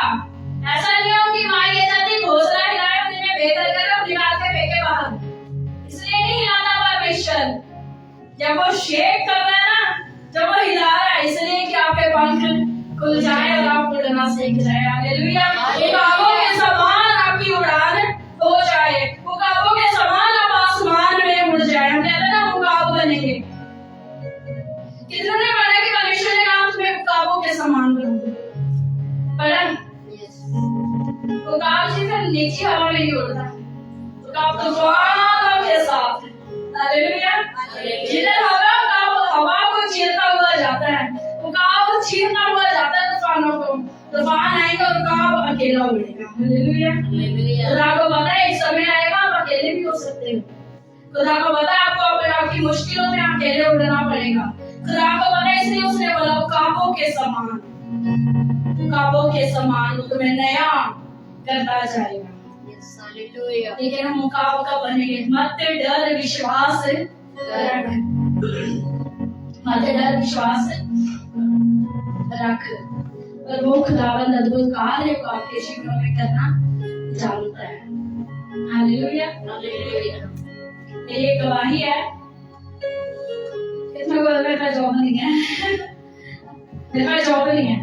ऐसा नहीं हो कि माँ ये जाती घोंसला हिलाया, तुमने बेघर करा, निकाल के फेंके बाहर। इसलिए नहीं हिलाता परमेश्वर। जब वो शेक कर रहा है ना, जब वो हिला रहा है, इसलिए कि आपके पंख खुल जाए और आप उड़ना सीख जाए। हालेलुया। उकाबों के समान आपकी उड़ान हो जाए, उकाबों के समान आप आसमान में उड़ जाए। हम कहते हैं ना, उकाब बनेंगे। कितने ने पढ़ा कि परमेश्वर ने कहा तुम्हें उकाबों के समान बनूंगा? पढ़ा? उकाब सिर्फ नीचे हवा में नहीं उड़ता, उकाब तूफानों के साथ। हालेलुया। जिधर हवा को चीरता हुआ जाता है, उकाब चीरता हुआ जाता है तूफानों को। तूफान आएगा और उकाब अकेला उड़ेगा। Hallelujah hallelujah. खुदा को पता है एक समय आएगा आप अकेले भी हो सकते हो। खुदा को पता है आपको अपने आपकी मुश्किलों में अकेले उड़ना पड़ेगा। खुदा को पता है, इसलिए उसने बोला उकाबों के समान, उकाबों के समान तुम्हें नया करता जाएगा। लेकिन हम उकाब कब बनेंगे? मत डर विश्वास रख, मत डर विश्वास रख। और वो खुदावंद अद्भुत कार्य को आपके जीवन में करना जानता है। मेरी एक गवाही है, इसमें बोल मेरे पास जॉब नहीं है, मेरे पास जॉब नहीं है,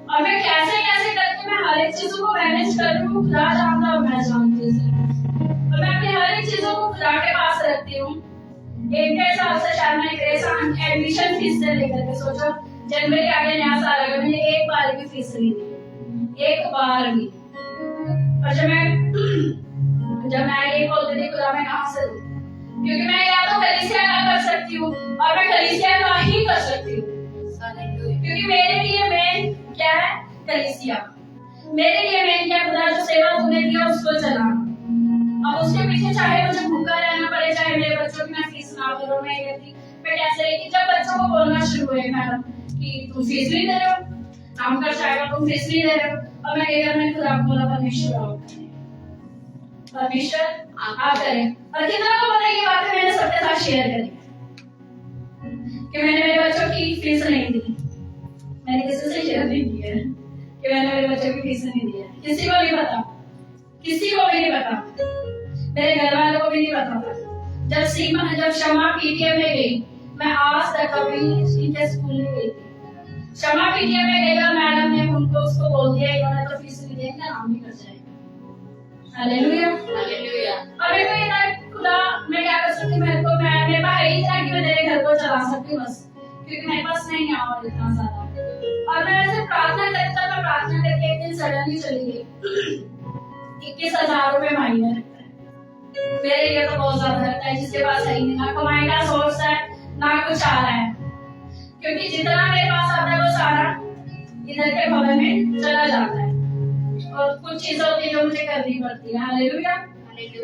और मैं कैसे कैसे करके मैं हर एक चीजों को मैनेज कर रही हूँ, खुदा जानता और मैं जानती हूँ, और मैं अपनी हर एक चीजों को खुदा के पास रखती हूँ। 1-1.5 साल से शायद मैं ग्रेस एडमिशन फीस से लेकर के सोचो जनवरी आगे नया साल आएगा, मैंने एक बार भी फीस नहीं दी, एक बार भी। और जब मैं ये बोलती थी खुदा मैं कहाँ से दूं, क्योंकि मैं या तो कलीसिया का कर सकती हूँ और मैं कलीसिया का ही कर सकती हूँ, क्योंकि मेरे लिए मेन क्या है कलीसिया, मेरे लिए मेन क्या खुदा जो सेवा तूने दिया उसको चलाना। अब उसके पीछे चाहे मुझे भूखा रहना पड़े, चाहे मेरे बच्चों की मैं फीस ना करूँ, मैं कहती मैं कैसे कि जब बच्चों को बोलना शुरू हुए मैडम कि तुम फीस नहीं दे रहे हो, काम कर जाएगा तुम फीस नहीं दे रहे हो, और मैं क्या मैंने खुदा को बोला परमेश्वर आप करें, परमेश्वर आप करें। और कितना को पता ये बातें मैंने सबके साथ शेयर करी कि मैंने मेरे बच्चों की फीस नहीं दी, मैंने किसी से शेयर नहीं किया कि मैंने मेरे बच्चों की फीस नहीं दी है, किसी को नहीं पता, किसी को भी नहीं पता, मेरे घर वालों को भी नहीं पता था। जब शमा पीटीएम में गई, मैं आज तक कभी इनके स्कूल नहीं गई थी। शमा पीटीएम में गई और मैडम ने उनको उसको बोल दिया इन्होंने तो फीस नहीं दी, नाम भी कर जाएगा। Hallelujah hallelujah. और मेरे को ये था खुदा मैं क्या कर सकती हूँ, मेरे पास है इतना कि मैं तेरे घर को चला सकती हूँ बस, क्योंकि मेरे पास नहीं है और इतना ज्यादा। और मैं ऐसे प्रार्थना करके एक दिन सडनली चली गई 21,000 रुपए महीने लगता है, मेरे लिए तो बहुत ज्यादा लगता है, जिसके पास है ही नहीं, ना कमाई का सोर्स है ना कुछ आ रहा है, क्योंकि जितना मेरे पास आता है वो सारा इधर के भवन में चला जाता है, और कुछ चीजें होती है जो मुझे करनी पड़ती है। हालेलुया।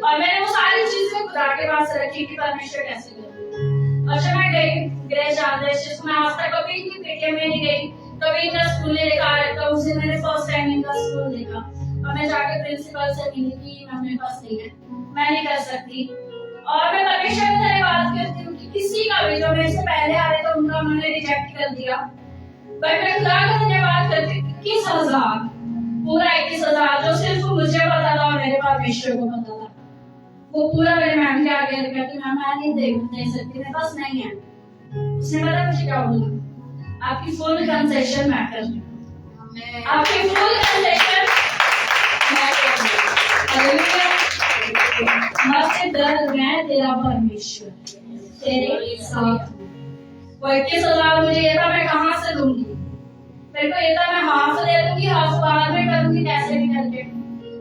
और मैंने वो सारी चीजें खुदा के पास रखी कि परमेश्वर कैसे करूं। और जब मैं गई ग्रेस आदेश में आज तक कभी इनकी पीटीएम में नहीं गई, कभी इनका स्कूल नहीं देखा, तो उस दिन मैंने फर्स्ट टाइम इनका स्कूल देखा, और मैं जाके प्रिंसिपल से मिली कि मेरे पास नहीं है, मैं नहीं कर सकती। और मैं परमेश्वर से धन्यवाद करती हूँ कि किसी का भी जो मेरे से पहले आ रहे थे उनका उन्होंने रिजेक्ट कर दिया, पर मैं खुदा का धन्यवाद करती हूँ 21,000 पूरा 21,000 जो सिर्फ मुझे पता था और मेरे परमेश्वर को पता था, वो पूरा मेरे मैम के आगे रखा कि मैम मैं नहीं दे सकती, मेरे पास नहीं है। उसने पता मुझे क्या बोला, आपकी फुल कंसेशन मैटर, आपकी फुल कंसेशन मैटर। मत डर, मैं तेरा परमेश्वर तेरे साथ। वो 21,000 मुझे ये था मैं कहाँ से दूंगी, मेरे को ये था मैं हाफ दे दूंगी, हाफ बाद में करूंगी कैसे भी करके,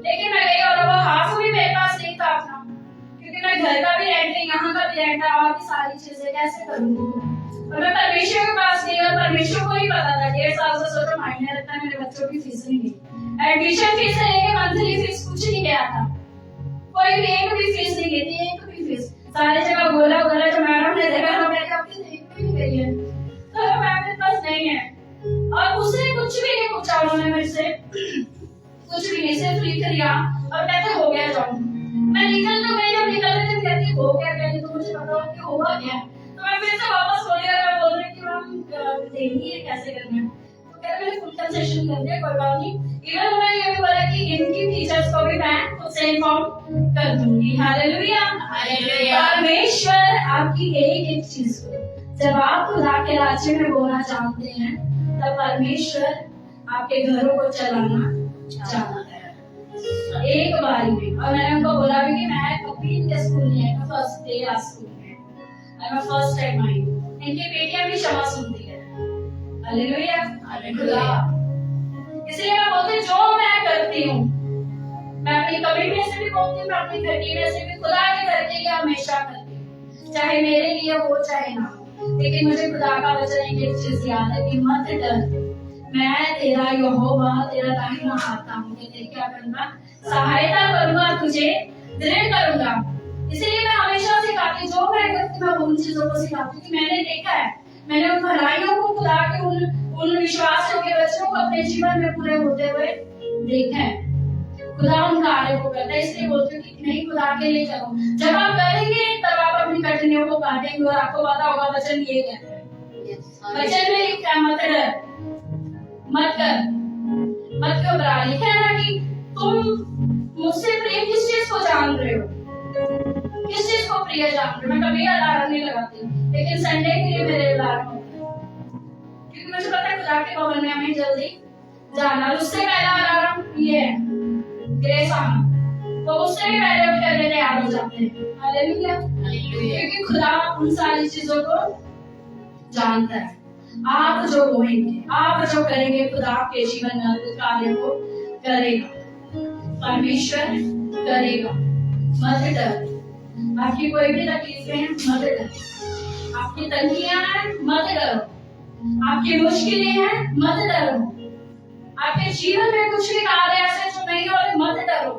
लेकिन मैं गई और वो हाफ भी मेरे पास नहीं था अपना, क्योंकि मैं घर का भी रेंट है, यहाँ का भी रेंट है, और भी सारी चीजें कैसे करूंगी। और मैं परमेश्वर के पास गई और परमेश्वर को ही पता था 1.5 साल से सोचा महीने लगता है मेरे बच्चों की फीस नहीं गई, एडमिशन फीस से लेके मंथली फीस कुछ नहीं गया था, कोई भी एक भी फीस नहीं गई थी, एक भी फीस, सारी जगह बोला जो मैडम ने देखा तो मैंने अपनी एक भी नहीं गई है, तो मैम के पास नहीं है। और उसने कुछ भी नहीं पूछा, उन्होंने मेरे से कुछ भी नहीं, सिर्फ लिख लिया और कहते हो गया जाऊँ। मैं निकल तो गई, जब निकलने जब कहती हो गया कहती तो मुझे पता हो कि होगा क्या, तो मैं फिर से वापस बोली और मैं बोल रही कि मैम देंगी है कैसे करना है, तो कहते मैंने फुल कंसेशन कर दिया, कोई बात नहीं। इवन उन्होंने ये भी बोला कि इनकी टीचर्स को भी मैं खुद से इन्फॉर्म कर दूंगी। Hallelujah hallelujah. परमेश्वर आपकी एक एक चीज को जब आप खुदा के राज्य में बोलना चाहते हैं, तब परमेश्वर आपके घरों को चलाना चाहता है एक बारी में। और मैंने उनको बोला भी कि मैं कभी इनके स्कूल नहीं आई, मैं फर्स्ट डे आज स्कूल में, मैं फर्स्ट टाइम आई, इनकी बेटियां भी क्षमा सुनती है। Hallelujah hallelujah. इसलिए मैं बोलती जो मैं करती हूँ, मैं अपनी कमी में से भी बोलती हूँ, मैं अपनी घटी में से भी खुदा के घर के लिए हमेशा करती हूँ, चाहे मेरे लिए हो चाहे ना हो। लेकिन मुझे खुदा का वचन एक चीज याद है कि मत डर, मैं तेरा यहोवा तेरा दाहिना हाथ हूँ, तेरे क्या करूंगा सहायता करूंगा, तुझे दृढ़ करूंगा। इसलिए मैं हमेशा सिखाती जो मैं करती हूँ उन चीजों को सिखाती हूँ कि मैंने देखा है, मैंने उन भलाइयों को खुदा के उन विश्वास योग्य बच्चों को अपने जीवन में पूरे होते हुए देखा है। खुदा उन कार्यों को करता है, इसलिए बोलती हूँ कि नहीं खुदा के लिए करो। जब आप करेंगे तब आप अपनी कठिनाइयों को काटेंगे, और आपको पता होगा वचन ये कहता है, वचन में लिखा है मत डर मत कर मत घबरा। लिखा है ना कि तुम मुझसे प्रेम किस चीज को जान रहे हो, किस चीज को प्रिय जानती हूँ। मैं कभी अलार्म नहीं लगाती, लेकिन संडे के लिए मेरे अलार्म होते हैं, क्योंकि मुझे पता है खुदा के भवन में हमें जल्दी जाना। उससे पहला अलार्म ये है, ग्रेस आना, तो उससे भी पहले उठ करके तैयार हो जाते हैं। हालेलुया, क्योंकि खुदा उन सारी चीजों को जानता है। आप जो बोएंगे, आप जो करेंगे, खुदा आपके जीवन में अद्भुत कार्य को करेगा, परमेश्वर करेगा। मत डर, आपकी कोई भी तकलीफें हैं मत डरो, आपकी तंगियां हैं मत डरो, आपकी मुश्किलें हैं मत डरो, आपके जीवन में कुछ भी कार्य ऐसे जो नहीं हो रहे मत डरो,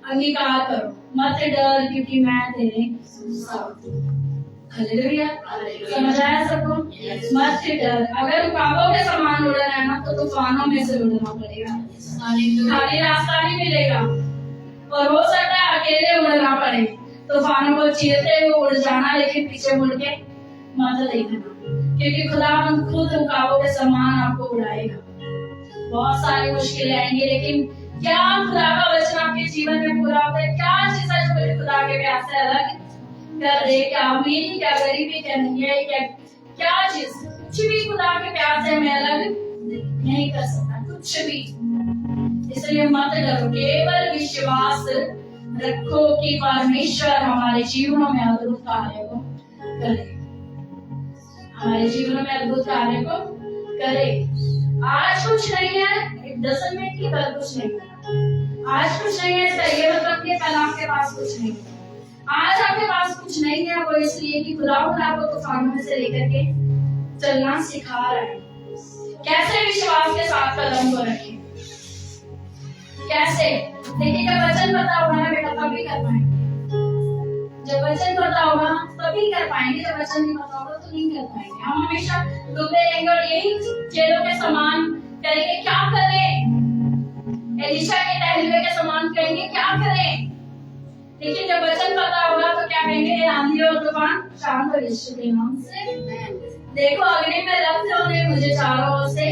अंगीकार करो, मत डर क्योंकि मैं तेरे साथ हूं। हालेलुया, समझ आया सबको? मत डर। अगर रुकावटों के समान उड़ना है ना तो तूफानों में से उड़ना पड़ेगा, खाली रास्ता नहीं मिलेगा, और हो सकता है अकेले उड़ना पड़े, तूफानों को चीरते हुए उड़ जाना, लेकिन पीछे मुड़ के मत देखना, क्योंकि खुदा खुद रुकावटों के समान आपको उड़ाएगा। बहुत सारी मुश्किलें आएंगी, लेकिन क्या खुदा का वचन आपके जीवन में पूरा होता है? क्या चीज है जो मुझे खुदा के प्यार से अलग कर दे? क्या अमीरी, क्या गरीबी, क्या नहीं, क्या चीज? कुछ भी खुदा के प्यार से हमें अलग नहीं कर सकता, कुछ भी। इसलिए मत डरो, केवल विश्वास रखो कि परमेश्वर हमारे जीवनों में अद्भुत कार्य को करे, हमारे जीवनों में अद्भुत कार्य को करे। आज कुछ नहीं है, इट डजंट मीन कि कल कुछ नहीं है। आज कुछ नहीं है इसका ये मतलब कि कल आपके पास कुछ नहीं है। आज आपके पास कुछ नहीं है, वो इसलिए कि खुदा आपको तूफानों में से लेकर के चलना सिखा रहा है। कैसे विश्वास के साथ कदम को रखें, कैसे? देखिए, जब वचन पता होगा ना बेटा तभी कर पाएंगे, जब वचन पता होगा तभी कर पाएंगे, जब वचन नहीं पता होगा तो नहीं कर पाएंगे। हम हमेशा डूबे रहेंगे और यही चेलों के समान करेंगे, क्या करें? एलिशा के टहलुए के समान कहेंगे क्या करें? लेकिन जब वचन पता होगा तो क्या कहेंगे? आंधी और तूफान शांत हो यीशु के नाम से। देखो, अग्नि में रक्त होने मुझे चारों ओर से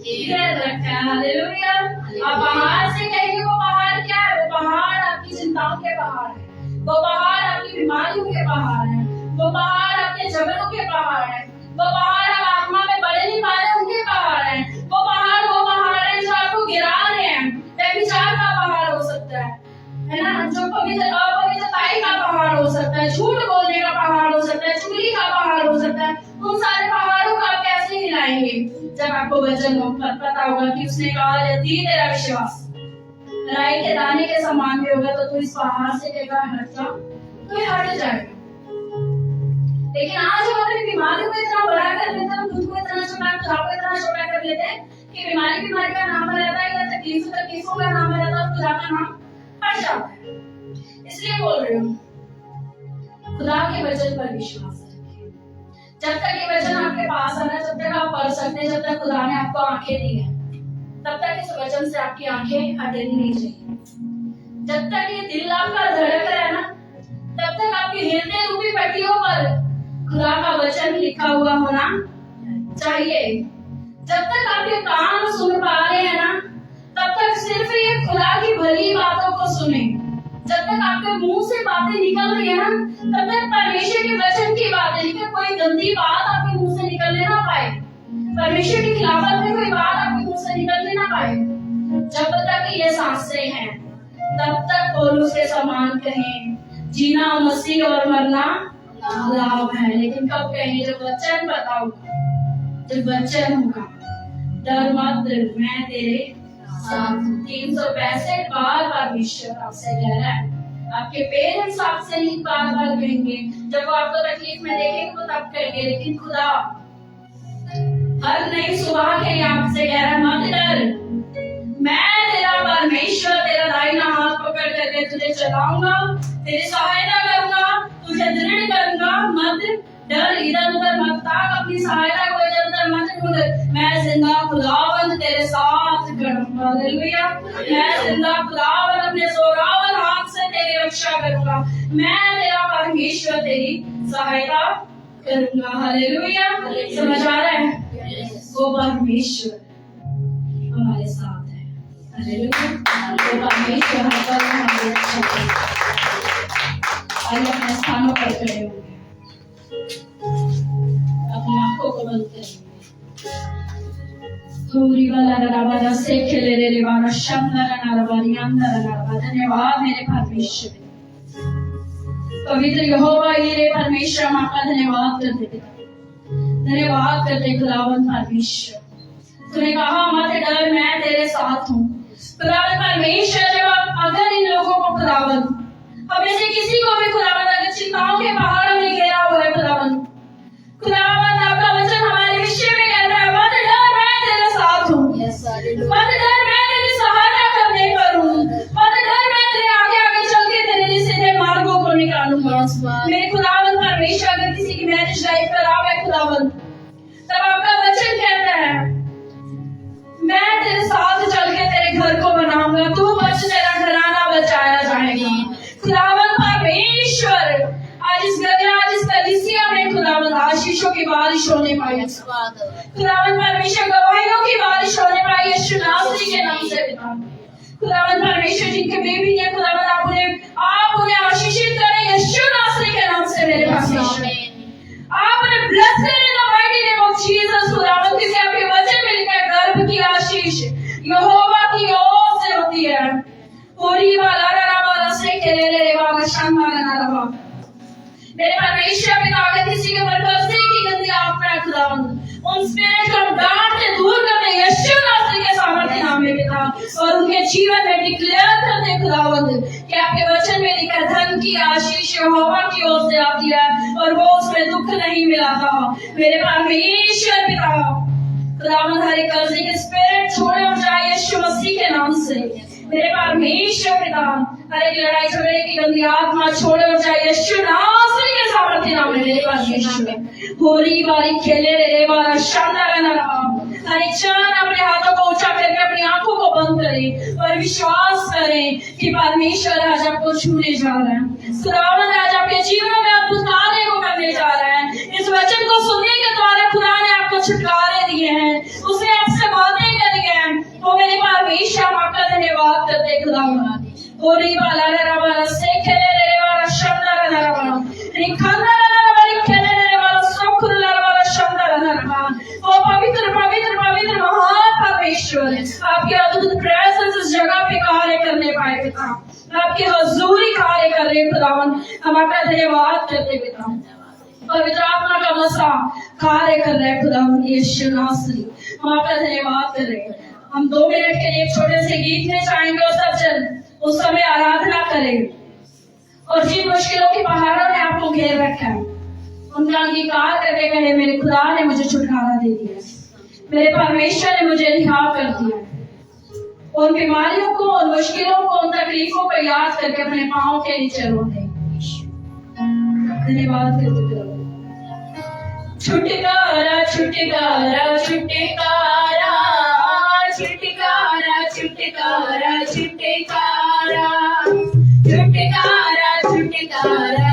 घेर रखा है। हालेलुया। अब पहाड़ से कहेंगे, वो पहाड़ क्या है? वो पहाड़ आपकी चिंताओं के पहाड़ है, वो पहाड़ आपकी बीमारियों के पहाड़ है, वो पहाड़ आपके झगड़ों के पहाड़ है, वो पहाड़ आप आत्मा में बढ़े नहीं पा रहे उनके पहाड़ है, वो पहाड़ है जो आपको गिरा रहे हैं। व्यभिचार का पहाड़ हो सकता है ना, जो अपवित्रताई का पहाड़ हो सकता है, झूठ बोलने का पहाड़ हो सकता है, चुगली का पहाड़ हो सकता है। उन सारे पहाड़ों को आप कैसे हिलाएंगे? जब आपको वचन पता होगा कि उसने कहा यदि तेरा विश्वास राई के दाने के समान भी होगा तो तू इस पहाड़ से कहेगा हट जा, तो ये हट जाएगा। लेकिन आज हम अपनी बीमारी को इतना बड़ा कर लेते हैं, खुद को इतना छोटा, खुदा को इतना छोटा कर लेते हैं कि बीमारी का नाम रहता है या तकलीफों का नाम रहता है और खुदा का नाम हट जाता है। इसलिए बोल रही हूँ, खुदा के वचन पर विश्वास रखिए। जब तक ये वचन आपके पास है ना, जब तक आप पढ़ सकते हैं, जब तक खुदा ने आपको आंखें दी है, तब तक इस वचन से आपकी आंखें हटनी नहीं चाहिए। जब तक ये दिल आपका धड़क रहा है ना, तब तक आपकी हृदय रूपी पट्टियों पर खुदा का वचन लिखा हुआ होना चाहिए। जब तक आपके कान सुन पा रहे हैं ना, तब तक सिर्फ ये खुदा की भली बातों को सुने। जब तक आपके मुंह से बातें निकल रही है ना, तब तक परमेश्वर के वचन की बातें, लेकिन कोई गंदी बात आपके मुंह से निकलने ना पाए, परमेश्वर की खिलाफत में कोई बात आपके मुंह से निकलने ना पाए। जब तक ये सांसें हैं, तब तक पौलुस के समान कहें, जीना मसीह और मरना लाभ है। लेकिन कब कहें? जब वचन पता होगा, जब वचन होगा, डर मत, मैं तेरे साथ। 365 बार परमेश्वर आपसे कह रहा है। आपके पेरेंट्स आपसे नहीं बार बार कहेंगे, जब वो आपको तकलीफ में देखेंगे तो तब कहेंगे, लेकिन खुदा हर नई सुबह के लिए आपसे कह रहा है, मत डर, मैं तेरा परमेश्वर, तेरा दाहिना हाथ पकड़ करके तुझे चलाऊंगा, तेरी सहायता करूंगा, तुझे दृढ़ करूंगा। मत डर, इधर उधर मत ताक, अपनी सहायता को इधर उधर मत ढूंढ। मैं जिंदा खुदावंद तेरे साथ करूंगा। हालेलुया। मैं जिंदा खुदावंद अपने जोरावर हाथ से तेरी रक्षा करूंगा। मैं तेरा परमेश्वर, तेरी सहायता करूंगा। हालेलुया। समझ आ रहा है? वो परमेश्वर हमारे साथ है। हालेलुया। वो परमेश्वर हमारे रक्षा करेगा। आइए अपने स्थानों पर खड़े होंगे, अपनी आंखों को बंद करेंगे। धन्यवाद मेरे परमेश्वर, पवित्र यहोवा ये परमेश्वर, हम आपका धन्यवाद करते पिता, धन्यवाद करते खुदावंद परमेश्वर। तूने कहा मत डर, मैं तेरे साथ हूँ। खुदावंद परमेश्वर, जब आप अगर इन लोगों को खुदावंद, हमें से किसी को भी खुदावंद अगर चिंताओं के पहाड़ों में घेरा हुआ है खुदावंद, खुदावंद आपका वचन हमारे विषय में कहता है मत डर, मैं तेरे साथ हूँ। मत डर, मैं तेरी सहायता करने पर हूँ। मत डर, मैं तेरे आगे आगे चल के तेरे लिए सीधे मार्गों को निकालूंगा। मेरे खुदावंद परमेश्वर, अगर किसी की मैरिज लाइफ खराब है खुदावंद, तब आपका वचन कहता है मैं तेरे साथ चल के तेरे घर को बनाऊंगा, तू बच, तेरा घराना बचाया जाएगा। खुदावंद परमेश्वर, आज इस कलीसिया में खुदावंद आशीषों की बारिश होने पाई, खुदावंद परमेश्वर गवाहियों की बारिश होने पाई यीशु नासरी के नाम से पिता। खुदावंद परमेश्वर, जिनके बेबी है खुदावंद, आप उन्हें आशीषित करें यीशु नासरी के नाम से मेरे परमेश्वर। आप उन्हें ब्लेस करें in the mighty name of Jesus खुदावंद, क्योंकि आपके वचन में लिखा है गर्भ की आशीष यहोवा की ओर से होती है। पूरी वाला राबा से केले रेवा शंभा रबा। मेरे परमेश्वर पिता, अगर किसी के ऊपर कब्जे की गंदी आत्मा है खुदावंद, उन स्पिरिट को डांट के दूर करते यीशु नासरी के सामर्थ्य नाम में पिता, और उनके जीवन में डिक्लेयर करते खुदावंद कि आपके वचन में लिखा धन की आशीष यहोवा की ओर से आती है और वो उसमें दुख नहीं मिलाता। मेरे परमेश्वर पिता, खुदावंद हर एक कर्जे के स्पिरिट छोड़े हो जाए यीशु मसीह के नाम से। मेरे परमेश्वर पिता, हर एक लड़ाई झगड़े की गंदी आत्मा छोड़े हो जाए यीशु नासरी के सामर्थ्य नाम में मेरे परमेश्वर। होरी बारी खेले रे बारा शानदार ना रहा। हर एक जन अपने हाथों को ऊंचा करके अपनी आंखों को बंद करें और विश्वास करें कि परमेश्वर आज आपको छूने जा रहा है। खुदावंद आज आपके जीवन में अद्भुत कार्य को करने जा रहा है। इस वचन को सुनने के द्वारा खुदा ने आपको छुटकारे दिए हैं, उसने आपसे बातें करी है। वो मेरे परमेश्वर, हम आपका धन्यवाद करते खुदावंद। होरी वाला रबा से खेले रे वाला शब्द रबा रिखंदा रबा खेले रे वाला सब खुला रबा शब्द रबा। वो पवित्र पवित्र पवित्र महान परमेश्वर, आपके अद्भुत प्रेजेंस इस जगह पे कार्य करने पाए पिता, आपकी हजूरी कार्य कर रहे खुदावंद, हम आपका धन्यवाद करते पिता। पवित्र आत्मा का मसा कार्य कर रहे खुदावंद यीशु नासरी, हम आपका धन्यवाद कर रहे। हम 2 मिनट के लिए एक छोटे से गीत में चाहेंगे और सब जन उस समय आराधना करें, और जिन मुश्किलों के पहाड़ों ने आपको घेर रखा है उनका अंगीकार करके कहे मेरे खुदा ने मुझे छुटकारा दे दिया, मेरे परमेश्वर ने मुझे रिहा कर दिया। उन बीमारियों को, उन मुश्किलों को, उन तकलीफों को याद करके अपने पांव के नीचे रो दे। धन्यवाद करते छुटकारा छुटकारा छुटकारा छुटकारा छुटकारा छुटकारा छुटकारा छुटकारा